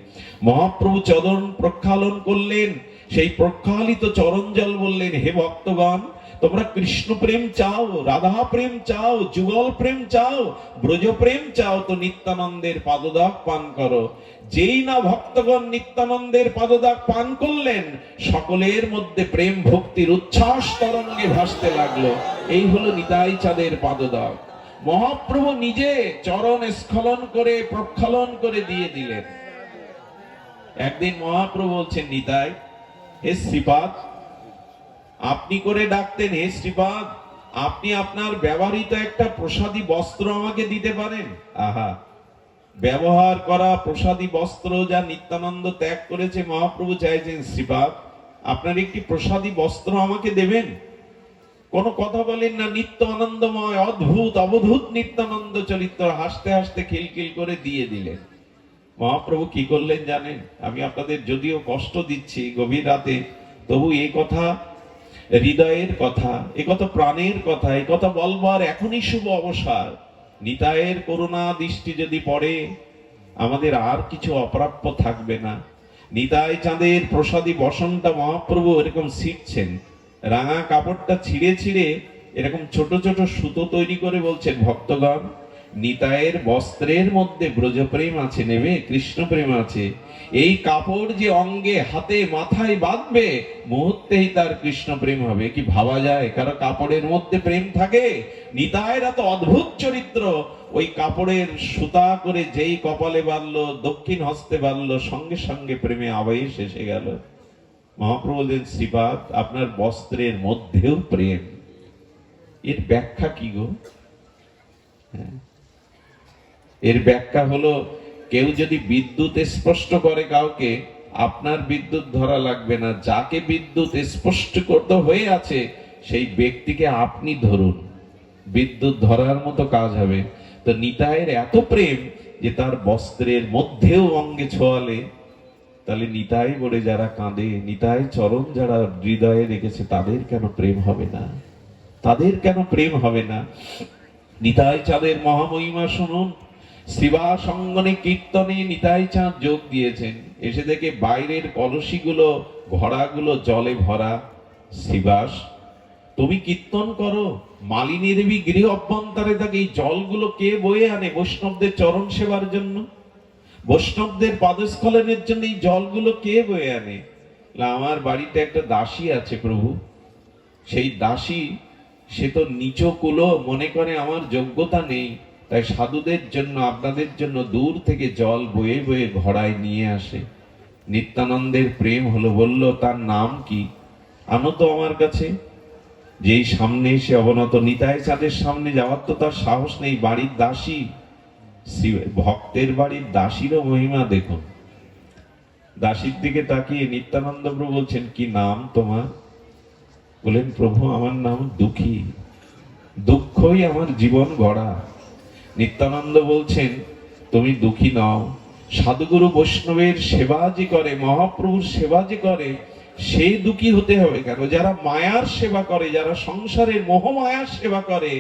মহাপ্রভু চরণ প্রক্ষালন করলেন, সেই প্রক্ষালিত চরণ জল বললেন, হে ভক্তগণ, তোমরা কৃষ্ণ প্রেম চাও, রাধা প্রেম চাও, যুগল প্রেম চাও, ব্রজ প্রেম চাও, তো নিত্যানন্দের পাদদাগ পান করো। যেই না ভক্তগণ নিত্যানন্দের পাদদাগ পান করলেন, সকলের মধ্যে প্রেম ভক্তির উচ্ছ্বাস তরঙ্গে ভাসতে লাগলো। এই হলো নিতাই চাঁদের পাদদাগ। মহাপ্রভু নিজে চরণ স্খলন করে প্রক্ষালন করে দিয়ে দিলেন। একদিন মহাপ্রভু বলছেন, নিতাই, হে শ্রীপাদ, আপনি করে ডাকতেন, হে শ্রীপাদ, আপনি আপনার ব্যবহৃত একটা প্রসাদী বস্ত্র আমাকে দিতে পারেন? আহা, ব্যবহার করা প্রসাদী বস্ত্র যা নিত্যানন্দ ত্যাগ করেছে, মহাপ্রভু চাইছেন, শ্রীপাদ আপনার একটি প্রসাদী বস্ত্র আমাকে দেবেন? কোনো কথা বলেন না, নিত্য আনন্দময় অদ্ভুত অবধূত নিত্যানন্দ চরিত্র, হাসতে হাসতে খিলখিল করে দিয়ে দিলেন। মহাপ্রভু কি করলেন জানেন? আমি আপনাদের যদিও কষ্ট দিচ্ছি গভীর রাতে, তবু এই কথা হৃদয়ের কথা, এ কথা প্রাণের কথা, এ কথা বলবার এখনই শুভ অবসর। নিতাইয়ের করুণা দৃষ্টি যদি পড়ে, আমাদের আর কিছু অপ্রাপ্য থাকবে না। নিতাই চাঁদের প্রসাদী বসনটা মহাপ্রভু এরকম ছিঁড়ছেন, রাঙা কাপড়টা ছিঁড়ে ছিঁড়ে এরকম ছোট ছোট সুতো তৈরি করে বলছেন, ভক্তগণ, নিতাইয়ের বস্ত্রের মধ্যে ব্রজপ্রেম আছে, নেবে কৃষ্ণ প্রেম আছে। এই কাপড় যে অঙ্গে হাতে মাথায় বাঁধবে, মুহূর্তেই তার কৃষ্ণ প্রেম হবে। কি ভাবা যায় কারো কাপড়ের মধ্যে প্রেম থাকে? নিতাইয়ের এত অদ্ভুত চরিত্র, ওই কাপড়ের সুতা করে যেই কপালে বাঁধলো, দক্ষিণ হস্তে বাঁধলো, সঙ্গে সঙ্গে প্রেমে আবেশ এসে গেল। মহাপ্রভু বললেন, শ্রীপাদ আপনার বস্ত্রের মধ্যেও প্রেম। এর ব্যাখ্যা কি গো? এর ব্যাখ্যা হলো, কেউ যদি বিদ্যুৎ স্পষ্ট করে কাউকে, আপনার বিদ্যুৎ ধরা লাগবে না, যাকে বিদ্যুৎ স্পষ্ট করতে হয়ে আছে সেই ব্যক্তিকে আপনি ধরুন, বিদ্যুৎ ধরার মতো কাজ হবে। তো নিতাইয়ের এত প্রেম যে তার বস্ত্রের মধ্যেও অঙ্গে ছোঁয়ালে, তাহলে নিতাই বলে যারা কাঁদে, নিতাই চরণ যারা হৃদয়ে রেখেছে, তাদের কেন প্রেম হবে না? তাদের কেন প্রেম হবে না? নিতাই চাঁদের মহামহিমা শুনুন। শ্রীবাস অঙ্গনে কীর্তনে নিতাই চাঁদ যোগ দিয়েছেন, এসে দেখে বাইরের কলসিগুলো ঘড়াগুলো জলে ভরা। শ্রীবাস, তুমি কীর্তন করো, মালিনী দেবী গৃহ অভ্যন্তরে থাকে, এই জলগুলো কে বয়ে আনে বৈষ্ণবদের চরণ সেবার জন্য, বৈষ্ণবদের পাদস্খলনের জন্য এই জলগুলো কে বয়ে আনে? আমার বাড়িতে একটা দাসী আছে প্রভু, সেই দাসী সে তো নিচ কুলো, মনে করে আমার যোগ্যতা নেই, তাই সাধুদের জন্য আপনাদের জন্য দূর থেকে জল বয়ে বয়ে ঘড়ায় নিয়ে আসে। নিত্যানন্দের প্রেম হলো, বলল তার নাম কি, আনো তো আমার কাছে। যেই সামনে এসে অবনত, নিতাই চাঁদের সামনে যাওয়ার তো তার সাহস নেই, বাড়ির দাসী, ভক্তের বাড়ির দাসীরও মহিমা দেখুন। দাসীর দিকে তাকিয়ে নিত্যানন্দ প্রভু বলছেন, কি নাম তোমার? বলেন, প্রভু আমার নাম দুঃখী, দুঃখই আমার জীবন গড়া। নিত্যানন্দ বলছেন, তুমি দুঃখী নও, সাধুগুরু বৈষ্ণবের সেবা যে করে, মহাপ্রভুর সেবা যে করে, সে দুঃখী হতে হবে কেন? যারা মায়ার সেবা করে, যারা সংসারের মোহমায়ার সেবা করে,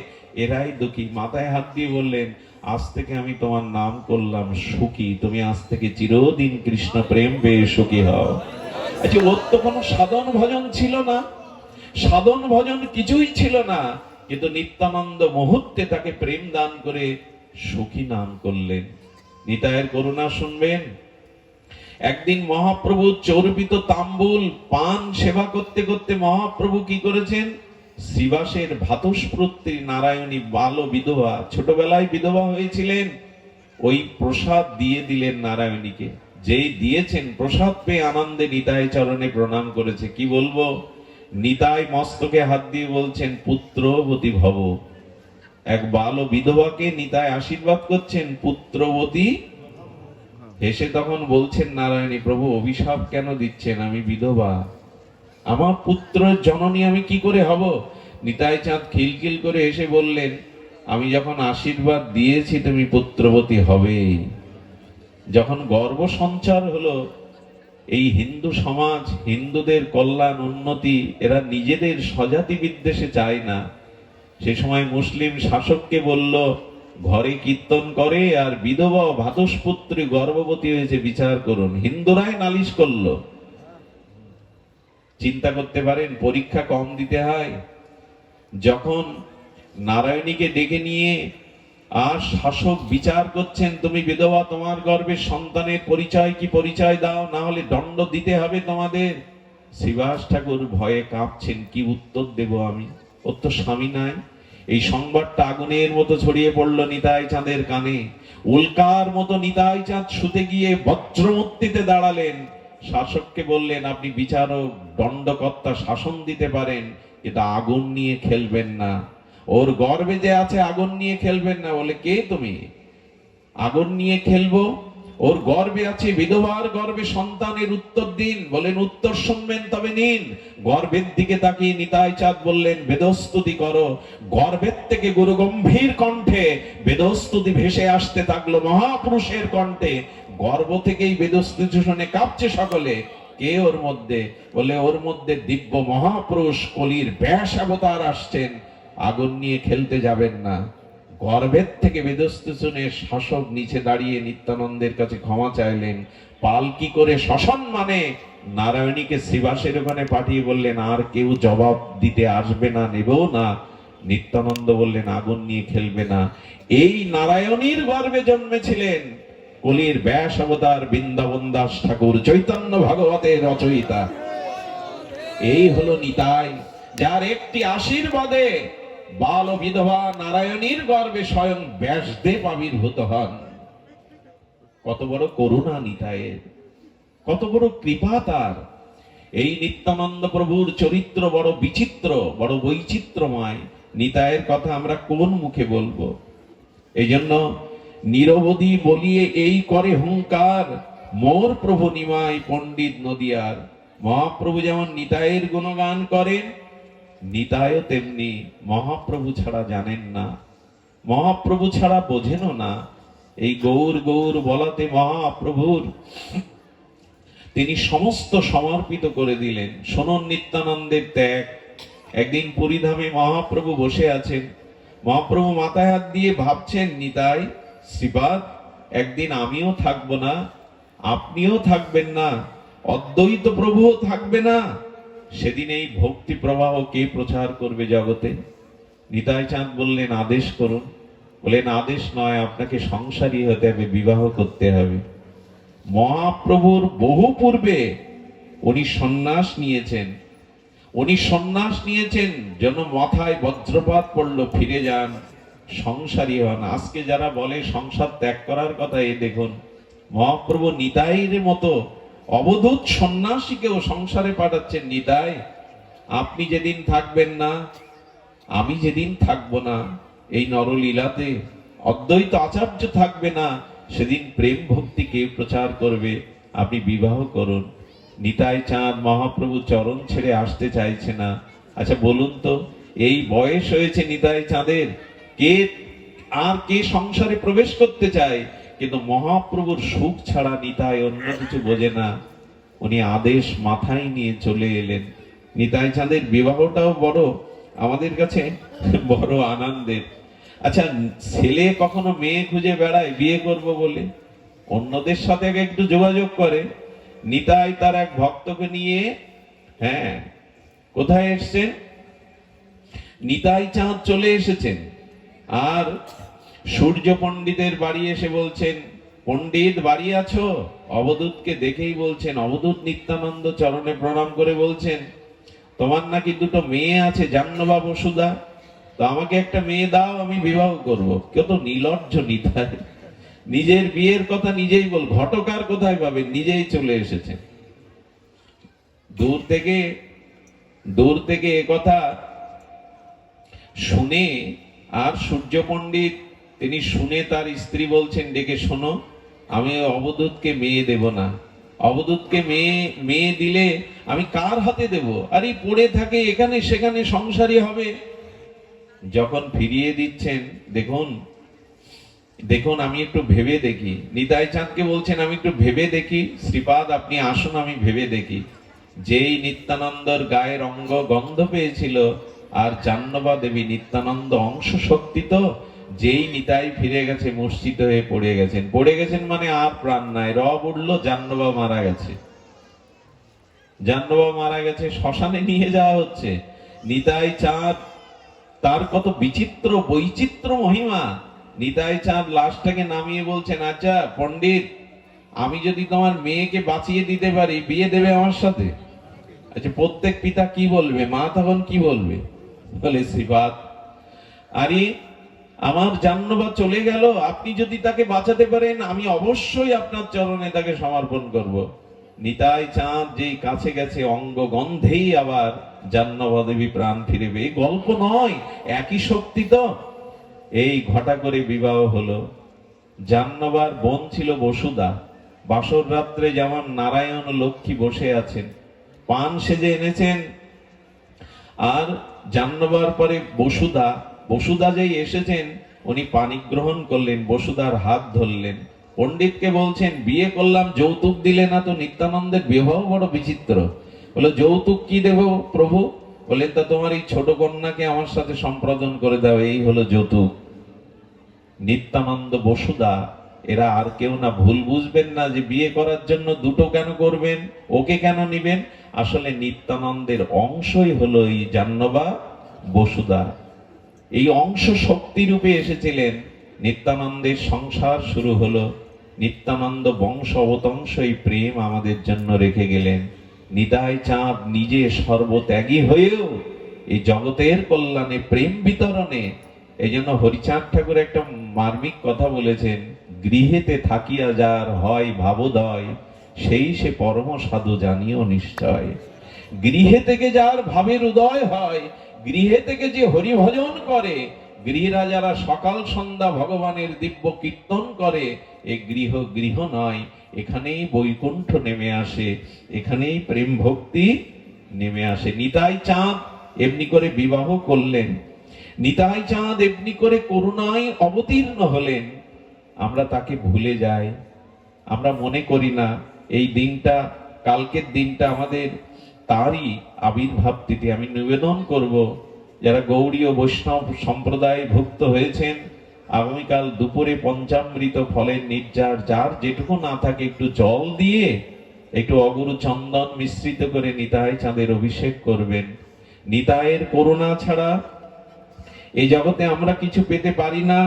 এরাই দুঃখী। মাথায় হাত দিয়ে বললেন, আজ থেকে আমি তোমার নাম করলাম সুখী, তুমি আজ থেকে চিরদিন কৃষ্ণ প্রেম পেয়ে সুখী হও। আচ্ছা, ওর তো কোনো সাধন ভজন ছিল না, সাধন ভজন কিছুই ছিল না, কিন্তু নিত্যানন্দ মুহূর্তে তাকে প্রেম দান করে সুখী নাম করলেন। নিতাইয়ের করুণা শুনবেন। একদিন মহাপ্রভু চর্বিত তাম্বুল পান সেবা করতে করতে মহাপ্রভু কি করেছেন? শ্রীবাসের ভাতস্পত্রী নারায়ণী বাল বিধবা, ছোটবেলায় বিধবা হয়েছিলেন, ওই প্রসাদ দিয়ে দিলেন নারায়ণীকে। যেই দিয়েছেন, প্রসাদ পেয়ে আনন্দে নিতাই চরণে প্রণাম করেছে। কি বলবো, নিতাই মস্তকে হাত দিয়ে বলছেন, পুত্রবতী ভব। এক বাল বিধবাকে নিতাই আশীর্বাদ করছেন, পুত্রবতী। হেসে তখন বলছেন নারায়ণী, প্রভু অভিশাপ কেন দিচ্ছেন? আমি বিধবা, আমার পুত্র জননী আমি কি করে হব? নিতাই চাঁদ খিলখিল করে এসে বললেন, আমি যখন আশীর্বাদ দিয়েছি তুমি পুত্রবতী হবেই। যখন গর্ব সঞ্চার হলো, এই হিন্দু সমাজ, হিন্দুদের কল্যাণ উন্নতি এরা নিজেদের স্বজাতি বিদ্বেষে চায় না। সে সময় মুসলিম শাসককে বলল, ঘরে কীর্তন করে আর বিধবা ভাদসপুত্রী গর্ভবতী হয়েছে, বিচার করুন। হিন্দুরাই নালিশ করলো। চিন্তা করতে পারেন পরীক্ষা কম দিতে হয়। যখন নারায়ণীকে ডেকে নিয়ে আর শাসক বিচার করছেন, তুমি বিধবা, তোমার গর্ভের সন্তানের পরিচয় কি, পরিচয় দাও, না হলে দণ্ড দিতে হবে তোমাদের। শ্রীবাস ঠাকুর ভয়ে কাঁপছেন, কি উত্তর দেব আমি? ওর তো স্বামী নাই। এই সংবাদটা আগুনের মতো ছড়িয়ে পড়লো নিতাই চাঁদের কানে। উল্কার মতো নিতাই চাঁদ শুতে গিয়ে বজ্রমূর্তিতে দাঁড়ালেন। শাসককে বললেন, আপনি বিচারক, দণ্ডকর্তা, শাসন দিতে পারেন, কিন্তু আগুন নিয়ে খেলবেন না। ওর গর্ভে যে আছে আগুন নিয়ে খেলবেন না। বলে, কে তুমি? আগুন নিয়ে খেলবো? ওর গর্ভে আছে, বিধবার গর্ভে সন্তানের উত্তর দিন। বলেন, উত্তর শুনবেন তবে নিন। গর্ভের দিকে তাকিয়ে নিতাই চাঁদ বললেন, বেদস্তুতি করো। গর্ভের থেকে গুরু গম্ভীর কণ্ঠে বেদস্তুতি ভেসে আসতে থাকলো মহাপুরুষের কণ্ঠে। গর্ভ থেকেই বেদস্তুতি শুনে কাঁপছে সকলে। কে ওর মধ্যে? বলে, ওর মধ্যে দিব্য মহাপুরুষ কলির ব্যাস অবতার আসছেন। আগুন নিয়ে খেলতে যাবেন না। গর্ভের থেকে বেদস্তুতি শুনে শাসক নিচে দাঁড়িয়ে নিত্যানন্দের কাছে ক্ষমা চাইলেন। পালকি করে সসম্মানে নারায়ণীকে শ্রীবাসের ওখানে পাঠিয়ে বললেন, আর কেউ জবাব দিতে আসবে না, নেবেও না। নিত্যানন্দ বললেন, আগুন নিয়ে খেলবে না। এই নারায়ণীর গর্ভে জন্মেছিলেন কলির ব্যাস অবতার বৃন্দাবন দাস ঠাকুর, চৈতন্য ভাগবতের রচয়িতা। এই হলো নিতাই, যার একটি আশীর্বাদে বাল বিধবা নারায়ণীর গর্ভে স্বয়ং ব্যাসদেব আবির্ভূত হন। কত বড় করুণা নিতাইয়ের, কত বড় কৃপা তার। এই নিত্যানন্দ প্রভুর চরিত্র বড় বিচিত্র, বড় বৈচিত্র্যময়। নিতাইয়ের কথা আমরা কোন মুখে বলবো? এই জন্য নিরবধি বলিয়ে এই করে হুঙ্কার, মোর প্রভু নিমাই পণ্ডিত নদিয়ার। মহাপ্রভু যেমন নিতাইয়ের গুণগান করেন, নিতাইও তেমনি মহাপ্রভু ছাড়া জানেন না, মহাপ্রভু ছাড়া বোঝেনও না। এই গৌর গৌর বলাতে মহাপ্রভুর তিনি সমস্ত সমর্পিত করে দিলেন। শোনন নিত্যানন্দের ত্যাগ। একদিন পুরীধামে মহাপ্রভু বসে আছেন। মহাপ্রভু মাথায় হাত দিয়ে ভাবছেন, নিতাই, শ্রীপাদ, একদিন আমিও থাকবো না, আপনিও থাকবেন না, অদ্বৈত প্রভুও থাকবে না। সেদিন এই ভক্তি প্রবাহ কে প্রচার করবে জগতে? নিতাই চাঁদ বললেন, আদেশ করুন। বলেন, আদেশ নয়, আপনাকে সংসারী হতে হবে, বিবাহ করতে হবে। মহাপ্রভুর বহু পূর্বে উনি সন্ন্যাস নিয়েছেন। উনি সন্ন্যাস নিয়েছেন যেন মাথায় বজ্রপাত পড়লো, ফিরে যান, সংসারী হন। আজকে যারা বলে সংসার ত্যাগ করার কথা, এ দেখুন মহাপ্রভু নিতাইয়ের মতো অবধূত সন্ন্যাসীকেও সংসারে পাঠাচ্ছেন। নিতাই, আপনি যেদিন থাকবেন না, আমি যেদিন থাকবো না এই নরলীলাতে, অদ্বৈত আচার্য থাকবে না, সেদিন প্রেম ভক্তি কে প্রচার করবে? আপনি বিবাহ করুন। নিতাই চাঁদ মহাপ্রভু চরণ ছেড়ে আসতে চাইছে না। আচ্ছা বলুন তো, এই বয়স হয়েছে নিতাই চাঁদের, কে সংসারে প্রবেশ করতে চায়? কিন্তু মহাপ্রভুর সুখ ছাড়া নিতাই অন্য কিছু বোঝে না। উনি আদেশ মাথায় নিয়ে চলে এলেন। নিতাই চাঁদের বিবাহটাও বড় আমাদের কাছে বড় আনন্দের। আচ্ছা, ছেলে কখনো মেয়ে খুঁজে বেড়ায় বিয়ে করব বলে? অন্যদের সাথে একটু যোগাযোগ করে। নিতাই তার এক ভক্তকে নিয়ে কোথায় এসছেন? নিতাই চাঁদ চলে এসেছেন। আর সূর্য পণ্ডিতের বাড়ি এসে বলছেন, পণ্ডিত বাড়ি আছো? অবধূতকে দেখেই বলছেন, অবধূত নিত্যানন্দ চরণে প্রণাম করে বলছেন, তোমার নাকি দুটো মেয়ে আছে, জাহ্নবা বসুধা, তো আমাকে একটা মেয়ে দাও, আমি বিবাহ করব। কত নির্লজ্জ নিতাই, নিজের বিয়ের কথা নিজেই বল। ঘটকার কোথায় পাবেন? নিজেই চলে এসেছেন। দূর থেকে কথা শুনে, আর সূর্য পণ্ডিত তিনি শুনে তার স্ত্রী বলছেন, ডেকে শোনো, আমি অবধূতকে মেয়ে দেব না। অবধূতকে মেয়ে দিলে আমি কার হাতে দেব? আরে পড়ে থাকে এখানে সেখানে, সংসারী হবে। যখন ফিরিয়ে দিচ্ছেন, দেখুন দেখুন আমি একটু ভেবে দেখি। নিতাই চাঁদকে বলছেন আমি একটু ভেবে দেখি, শ্রীপাদ আপনি আসুন আমি ভেবে দেখি। যেই নিত্যানন্দর গায়ের অঙ্গ গন্ধ পেয়েছিল, আর জাহ্নবা দেবী নিত্যানন্দ অংশ শক্তি তো, যেই নিতাই ফিরে গেছে মূর্ছিত হয়ে পড়ে গেছেন মানে আর প্রাণ নাই। রব উঠলো, জাহ্নবা মারা গেছে। জাহ্নবা মারা গেছে, শ্মশানে নিয়ে যাওয়া হচ্ছে। নিতাই চাঁদ, তার কত বিচিত্র বৈচিত্র্য মহিমা। নিতাই চাঁদ লাশটাকে নামিয়ে বলছেন, আচ্ছা পণ্ডিত, আমি যদি তোমার মেয়েকে বাঁচিয়ে দিতে পারি, বিয়ে দেবে আমার সাথে? আচ্ছা প্রত্যেক পিতা কি বলবে, মা তখন কি বলবে? বলে শ্রীপাদ, আরে আমার জাহ্নবা চলে গেল, আপনি যদি তাকে বাঁচাতে পারেন আমি অবশ্যই আপনার চরণে তাকে সমর্পণ করব। নিতাই চাঁদ যেই কাছে গেছে, অঙ্গ গন্ধেই আবার জাহ্নবা দেবী প্রাণ ফিরে পেয়ে। এই গল্প নয়, একই শক্তি তো। এই ঘটা করে বিবাহ হলো। জাহ্নবার বোন ছিল বসুধা। বাসর রাত্রে যেমন নারায়ণ লক্ষ্মী বসে আছেন, পান সেজে এনেছেন, আর জাহ্নবার পরে বসুধা যেই এসেছেন, উনি পানি গ্রহণ করলেন, বসুধার হাত ধরলেন। পণ্ডিতকে বলছেন, বিয়ে করলাম যৌতুক দিলে না তো? নিত্যানন্দের বিবাহ বড় বিচিত্র। বলে যৌতুক কি দেব প্রভু? বলেন, তা তোমার এই ছোট কন্যাকে আমার সাথে সম্প্রদান করে দাও, এই হলো যৌতুক। নিত্যানন্দ বসুধা এরা আর কেউ না। ভুল বুঝবেন না যে বিয়ে করার জন্য দুটো কেন করবেন, ওকে কেন নিবেন। আসলে নিত্যানন্দের অংশই হলো এই জাহ্নবা বসুধা। এই অংশ শক্তি রূপে এসেছিলেন। নিত্যানন্দের সংসার শুরু হলো। নিত্যানন্দ বংশ অবতংশ এই প্রেম আমাদের জন্য রেখে গেলেন। নিতাই চাঁদ নিজে সর্বত্যাগী হয়েও এই জগতের কল্যাণে, প্রেম বিতরণে। এই জন্য হরিচাঁদ ঠাকুর একটা মার্মিক কথা বলেছেন, গৃহেতে থাকিয়া যার হয় ভাবোদয়, সেই সে পরম সাধু জানিও নিশ্চয়। গৃহে থেকে যার ভাবের উদয় হয়, গৃহে থেকে যে হরিভজন করে, গৃহীরা যারা সকাল সন্ধ্যা ভগবানের দিব্য কীর্তন করে, এ গৃহ নয়, এখানেই বৈকুণ্ঠ নেমে আসে, এখানেই প্রেম ভক্তি নেমে আসে। নিতাই চাঁদ এমনি করে বিবাহ করলেন। নিতাই চাঁদ এমনি করে করুণায় অবতীর্ণ হলেন। আমরা তাকে ভুলে যাই, আমরা মনে করি না এই দিনটা, কালকের দিনটা আমাদের তারই আবির্ভাব তিথি। আমি নিবেদন করব, যারা গৌড়ী ও বৈষ্ণব সম্প্রদায় ভুক্ত হয়েছেন, আগামীকাল দুপুরে পঞ্চামৃত ফলের নির্যাস, যার যেটুকু না থাকে একটু জল দিয়ে, একটু অগুরু চন্দন মিশ্রিত করে নিতাই চাঁদের অভিষেক করবেন। নিতাইয়ের করুণা ছাড়া এই জগতে আমরা কিছু পেতে পারি না।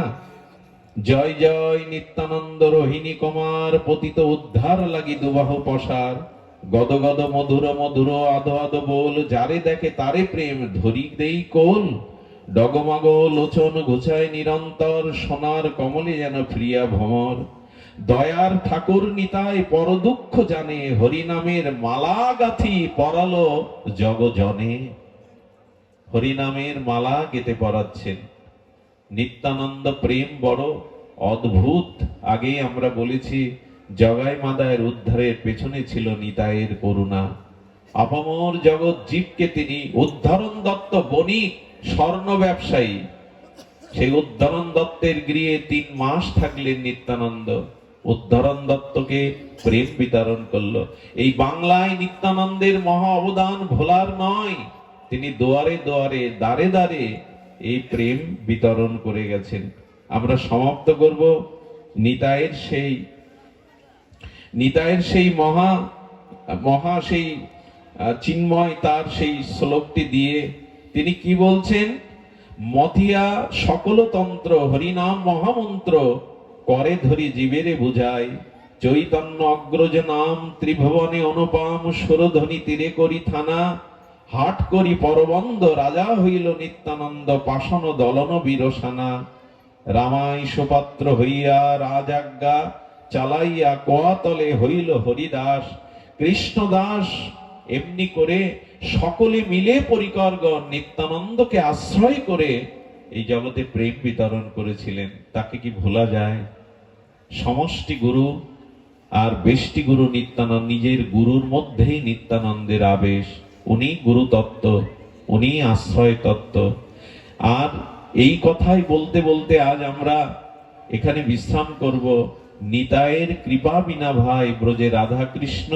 জয় জয় নিত্যানন্দ রোহিণী কুমার, পতিত উদ্ধার লাগি দুবাহু পসার। গদ গদ মধুর মধুর আধো আধো বল, যারে দেখে তারে প্রেম ধরি দেই কোল। ডগমগ লোচন ঘুচায় নিরন্তর, সোনার কমলে যেন প্রিয়া ভ্রমর। দয়ার ঠাকুর নিতাই পর দুঃখ জানে, হরিনামের মালা গাথি পরালো জগজনে। হরিনামের মালা গেতে পরাচ্ছেন। নিত্যানন্দ প্রেম বড় অদ্ভুত। আগেই আমরা বলেছি, জগাই মাদায়ের উদ্ধারের পেছনে ছিল নিতাইয়ের করুণা। আপামর জগৎ জীবকে তিনি, উদ্ধরণ দত্ত বণিক স্বর্ণ ব্যবসায়ী, সেই উদ্ধরণ দত্তের গৃহে 3 মাস থাকলেন নিত্যানন্দ। উদ্ধরণ দত্তকে প্রেম বিতরণ করলো। এই বাংলায় নিত্যানন্দের মহা অবদান ভোলার নয়। তিনি দুয়ারে দুয়ারে, দাঁড়ে দাঁড়ে এই প্রেম বিতরণ করে গেছেন। আমরা সমাপ্ত করব নিতাইয়ের সেই মহা সেই চিন্ময় তার সেই শ্লোকটি দিয়ে। তিনি কি বলছেন? মথিয়া সকল তন্ত্র, হরিনাম মহামন্ত্র, করে ধরি জীবেরে বুঝায়। চৈতন্য অগ্রজ নাম, ত্রিভুবনে অনুপম, সুরধ্বনি তীরে করি থানা। হাট করি পরবন্ধ, রাজা হইল নিত্যানন্দ, পাষাণ দলন বিরসানা। রামাই সুপাত্র হইয়া রাজাজ্ঞা, চালাইয়া কোয়াতলে হইল হরিদাস। কৃষ্ণদাস এমনি করে সকলে মিলে পরিকরগণ নিত্যানন্দকে আশ্রয় করে এই জগতে প্রেম বিতরণ করেছিলেন। তাকে কি ভোলা যায়? সমষ্টি গুরু আর বেষ্টি গুরু নিত্যানন্দ, নিজের গুরুর মধ্যেই নিত্যানন্দের আবেশ। উনি গুরু তত্ত্ব, উনি আশ্রয় তত্ত্ব। আর এই কথাই বলতে বলতে আজ আমরা এখানে বিশ্রাম করব। নিতাইয়ের কৃপা বিনা ভাই ব্রজে রাধা কৃষ্ণ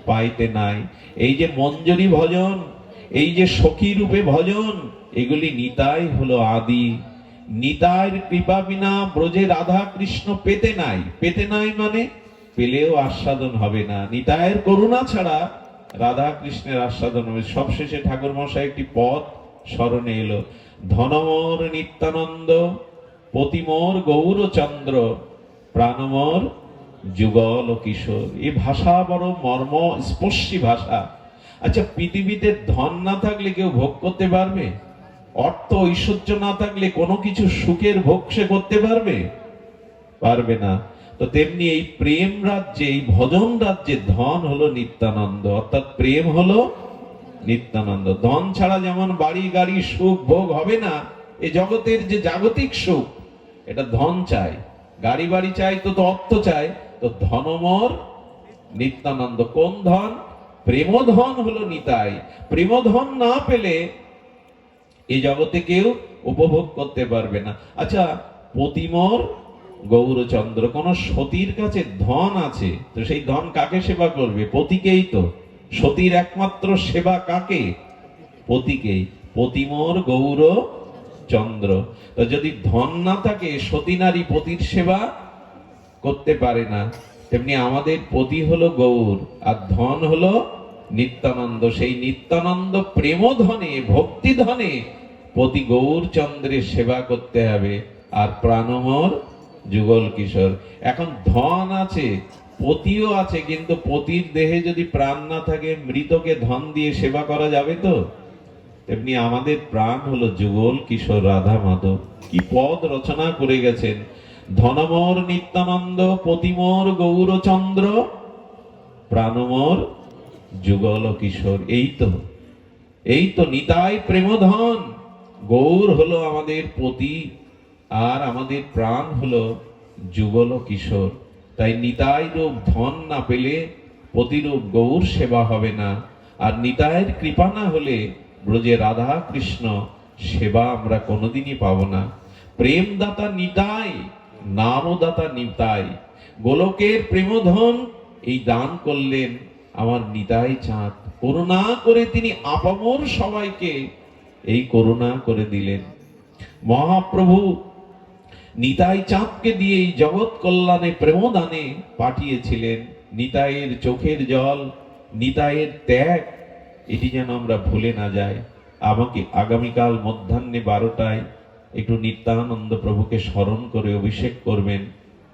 পাইতে নাই। এই যে মঞ্জরি ভজন, এই যে সখী রূপে ভজন, এগুলি নিতাই হলো আদি। নিতাইয়ের কৃপা বিনা ব্রজে রাধা কৃষ্ণ পেতে নাই। পেতে নাই মানে পেলেও আস্বাদন হবে না। নিতাইয়ের করুণা ছাড়া রাধা কৃষ্ণের আস্বাদন হবে। সবশেষে ঠাকুর মশাই একটি পদ স্মরণে এলো, ধনমোর নিত্যানন্দ, পতিমোর গৌরচন্দ্র, প্রাণমোর যুগল কিশোর। এই ভাষা বড় মর্ম স্পর্শী ভাষা। আচ্ছা, পৃথিবীতে ধন না থাকলে কেউ ভোগ করতে পারবে? অর্থ ঐশ্বর্য না থাকলে কোনো কিছু সুখের ভোগ সে করতে পারবে? পারবে না। তো তেমনি এই প্রেম রাজ্যে, এই ভজন রাজ্যে ধন হলো নিত্যানন্দ, অর্থাৎ প্রেম হলো নিত্যানন্দ। ধন ছাড়া যেমন বাড়ি গাড়ি সুখ ভোগ হবে না, এই জগতের যে জাগতিক সুখ, এটা ধন চাই, গাড়ি বাড়ি চাই, তো অর্থ চাই। তো ধনমর নিত্যানন্দ। কোন ধন? প্রেমধন হলো নিতাই। প্রেমধন না পেলে এই জগতে কেউ উপভোগ করতে পারবে না। আচ্ছা, পতিমর গৌরচন্দ্র, কোন সতীর কাছে ধন আছে, তো সেই ধন কাকে সেবা করবে? পতিকেই তো। সতীর একমাত্র সেবা কাকে? পতিকেই। পতিমর গৌর চন্দ্র। তো যদি ধন না থাকে, সতী নারী পতির সেবা করতে পারে না। তেমনি আমাদের পতি হলো গৌর, আর ধন হলো নিত্যানন্দ। সেই নিত্যানন্দ প্রেম ধনে, ভক্তি ধনে পতি গৌর চন্দ্রের সেবা করতে হবে। আর প্রাণমর যুগল কিশোর। এখন ধন আছে, পতিও আছে, কিন্তু পতির দেহে যদি প্রাণ না থাকে, মৃতকে ধন দিয়ে সেবা করা যাবে তো? তেমনি আমাদের প্রাণ হলো যুগল কিশোর রাধা মাধব। কি পদ রচনা করে গেছেন! ধনমোর নিত্যানন্দ, পতিমোর গৌরচন্দ্র, প্রাণমোর যুগল কিশোর। এই তো নিতাই প্রেমধন। গৌর হলো আমাদের পতি, আর আমাদের প্রাণ হলো যুগল কিশোর। তাই নিতাই রূপ ধন না পেলে পতিরূপ গৌর সেবা হবে না। আর নিতাইয়ের কৃপা না হলে ব্রজে রাধা কৃষ্ণ সেবা আমরা কোনোদিনই পাবো না। প্রেমদাতা নিতাই, নামদাতা নিতাই। গোলকের প্রেমধন এই দান করলেন আমার নিতাই চাঁদ। করুণা করে তিনি আপামর সবাইকে এই করুণা করে দিলেন। মহাপ্রভু নিতাই চাঁদকে দিয়ে এই জগৎ কল্যাণে প্রেমদানে পাঠিয়েছিলেন। নিতাইয়ের চোখের জল, নিতাইয়ের ত্যাগ, এটি যেন আমরা ভুলে না যাই। আমাকে আগামীকাল মধ্যাহ্নে 12টায় একটু নিত্যানন্দ প্রভুকে স্মরণ করে অভিষেক করবেন।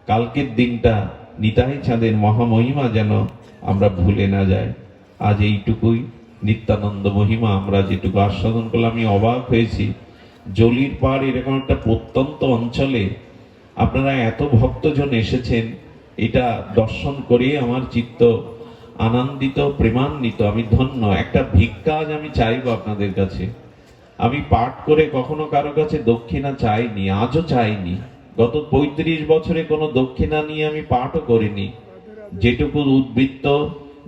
কালকের দিনটা নিতাই চাঁদের মহামহিমা যেন আমরা ভুলে না যাই। আজ এইটুকুই নিত্যানন্দ মহিমা আমরা যেটুকু আস্বাদন করলাম। আমি অবাক হয়েছি, জলির পাড় এরকম একটা প্রত্যন্ত অঞ্চলে আপনারা এত ভক্তজন এসেছেন, এটা দর্শন করে আমার চিত্ত আনন্দিত, প্রেমান্বিত। আমি ধন্য। একটা ভিক্ষা আজ আমি চাইবো আপনাদের কাছে। আমি পাঠ করে কখনো কারো কাছে দক্ষিণা চাইনি, আজও চাইনি। গত 35 বছরে কোনো দক্ষিণা নিয়ে আমি পাঠও করিনি। যেটুকু উদ্বৃত্ত,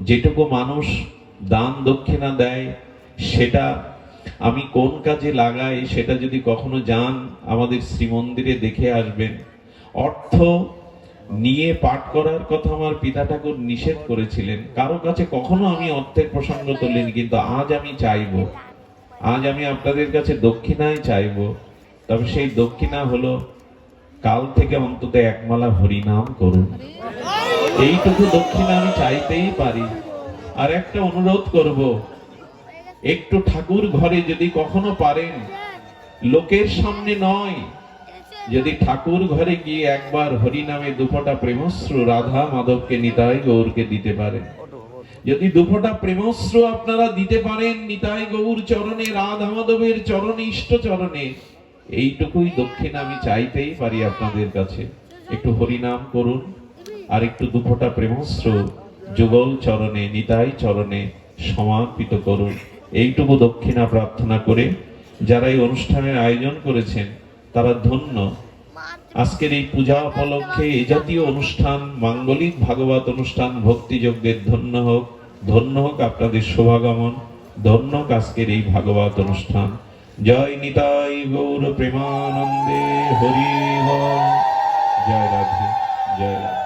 যেটুকু মানুষ দান দক্ষিণা দেয়, সেটা আমি কোন কাজে লাগাই, সেটা যদি কখনো যান আমাদের শ্রীমন্দিরে দেখে আসবেন। অর্থ নিয়ে পাঠ করার কথা আমার পিতা ঠাকুর নিষেধ করেছিলেন। কারো কাছে কখনো আমি অর্থের প্রসঙ্গ তুলিনি, কিন্তু আজ আমি চাইবো। আজ আমি আপনাদের কাছে দক্ষিণাই চাইবো। তবে সেই দক্ষিণা হলো, কাল থেকে অন্তত একমালা হরিনাম করুন। এইটুকু দক্ষিণা আমি চাইতেই পারি। আর একটা অনুরোধ করব, একটু ঠাকুর ঘরে যদি কখনো পারেন, লোকের সামনে নয়, যদি ঠাকুর ঘরে গিয়ে একবার হরিনামে দুফোঁটা প্রেমশ্রু রাধা মাধবকে নিতাই গৌরকে দিতে পারেন, যদি দুফোঁটা প্রেমশ্রু আপনারা দিতে পারেন নিতাই গৌর চরণে, রাধা মাধবের চরণে, ইষ্ট চরণে, এইটুকুই দক্ষিণা আমি চাইতেই পারি আপনাদের কাছে। একটু হরিনাম করুন, আর একটু দুফোঁটা প্রেমশ্রু যুগল চরণে, নিতাই চরণে সমর্পিত করুন। এইটুকু দক্ষিণা প্রার্থনা করে যারা এই অনুষ্ঠানের আয়োজন করেছেন তারা ধন্য। আজকের এই পূজা উপলক্ষে এই জাতীয় অনুষ্ঠান, মাঙ্গলিক ভাগবত অনুষ্ঠান ভক্তিযজ্ঞের ধন্য হোক আপনাদের শুভাগমন, ধন্য হোক আজকের এই ভাগবত অনুষ্ঠান। জয় নিতাই গৌর প্রেমানন্দে, হরি বল। জয় রাধে, জয় রাধে।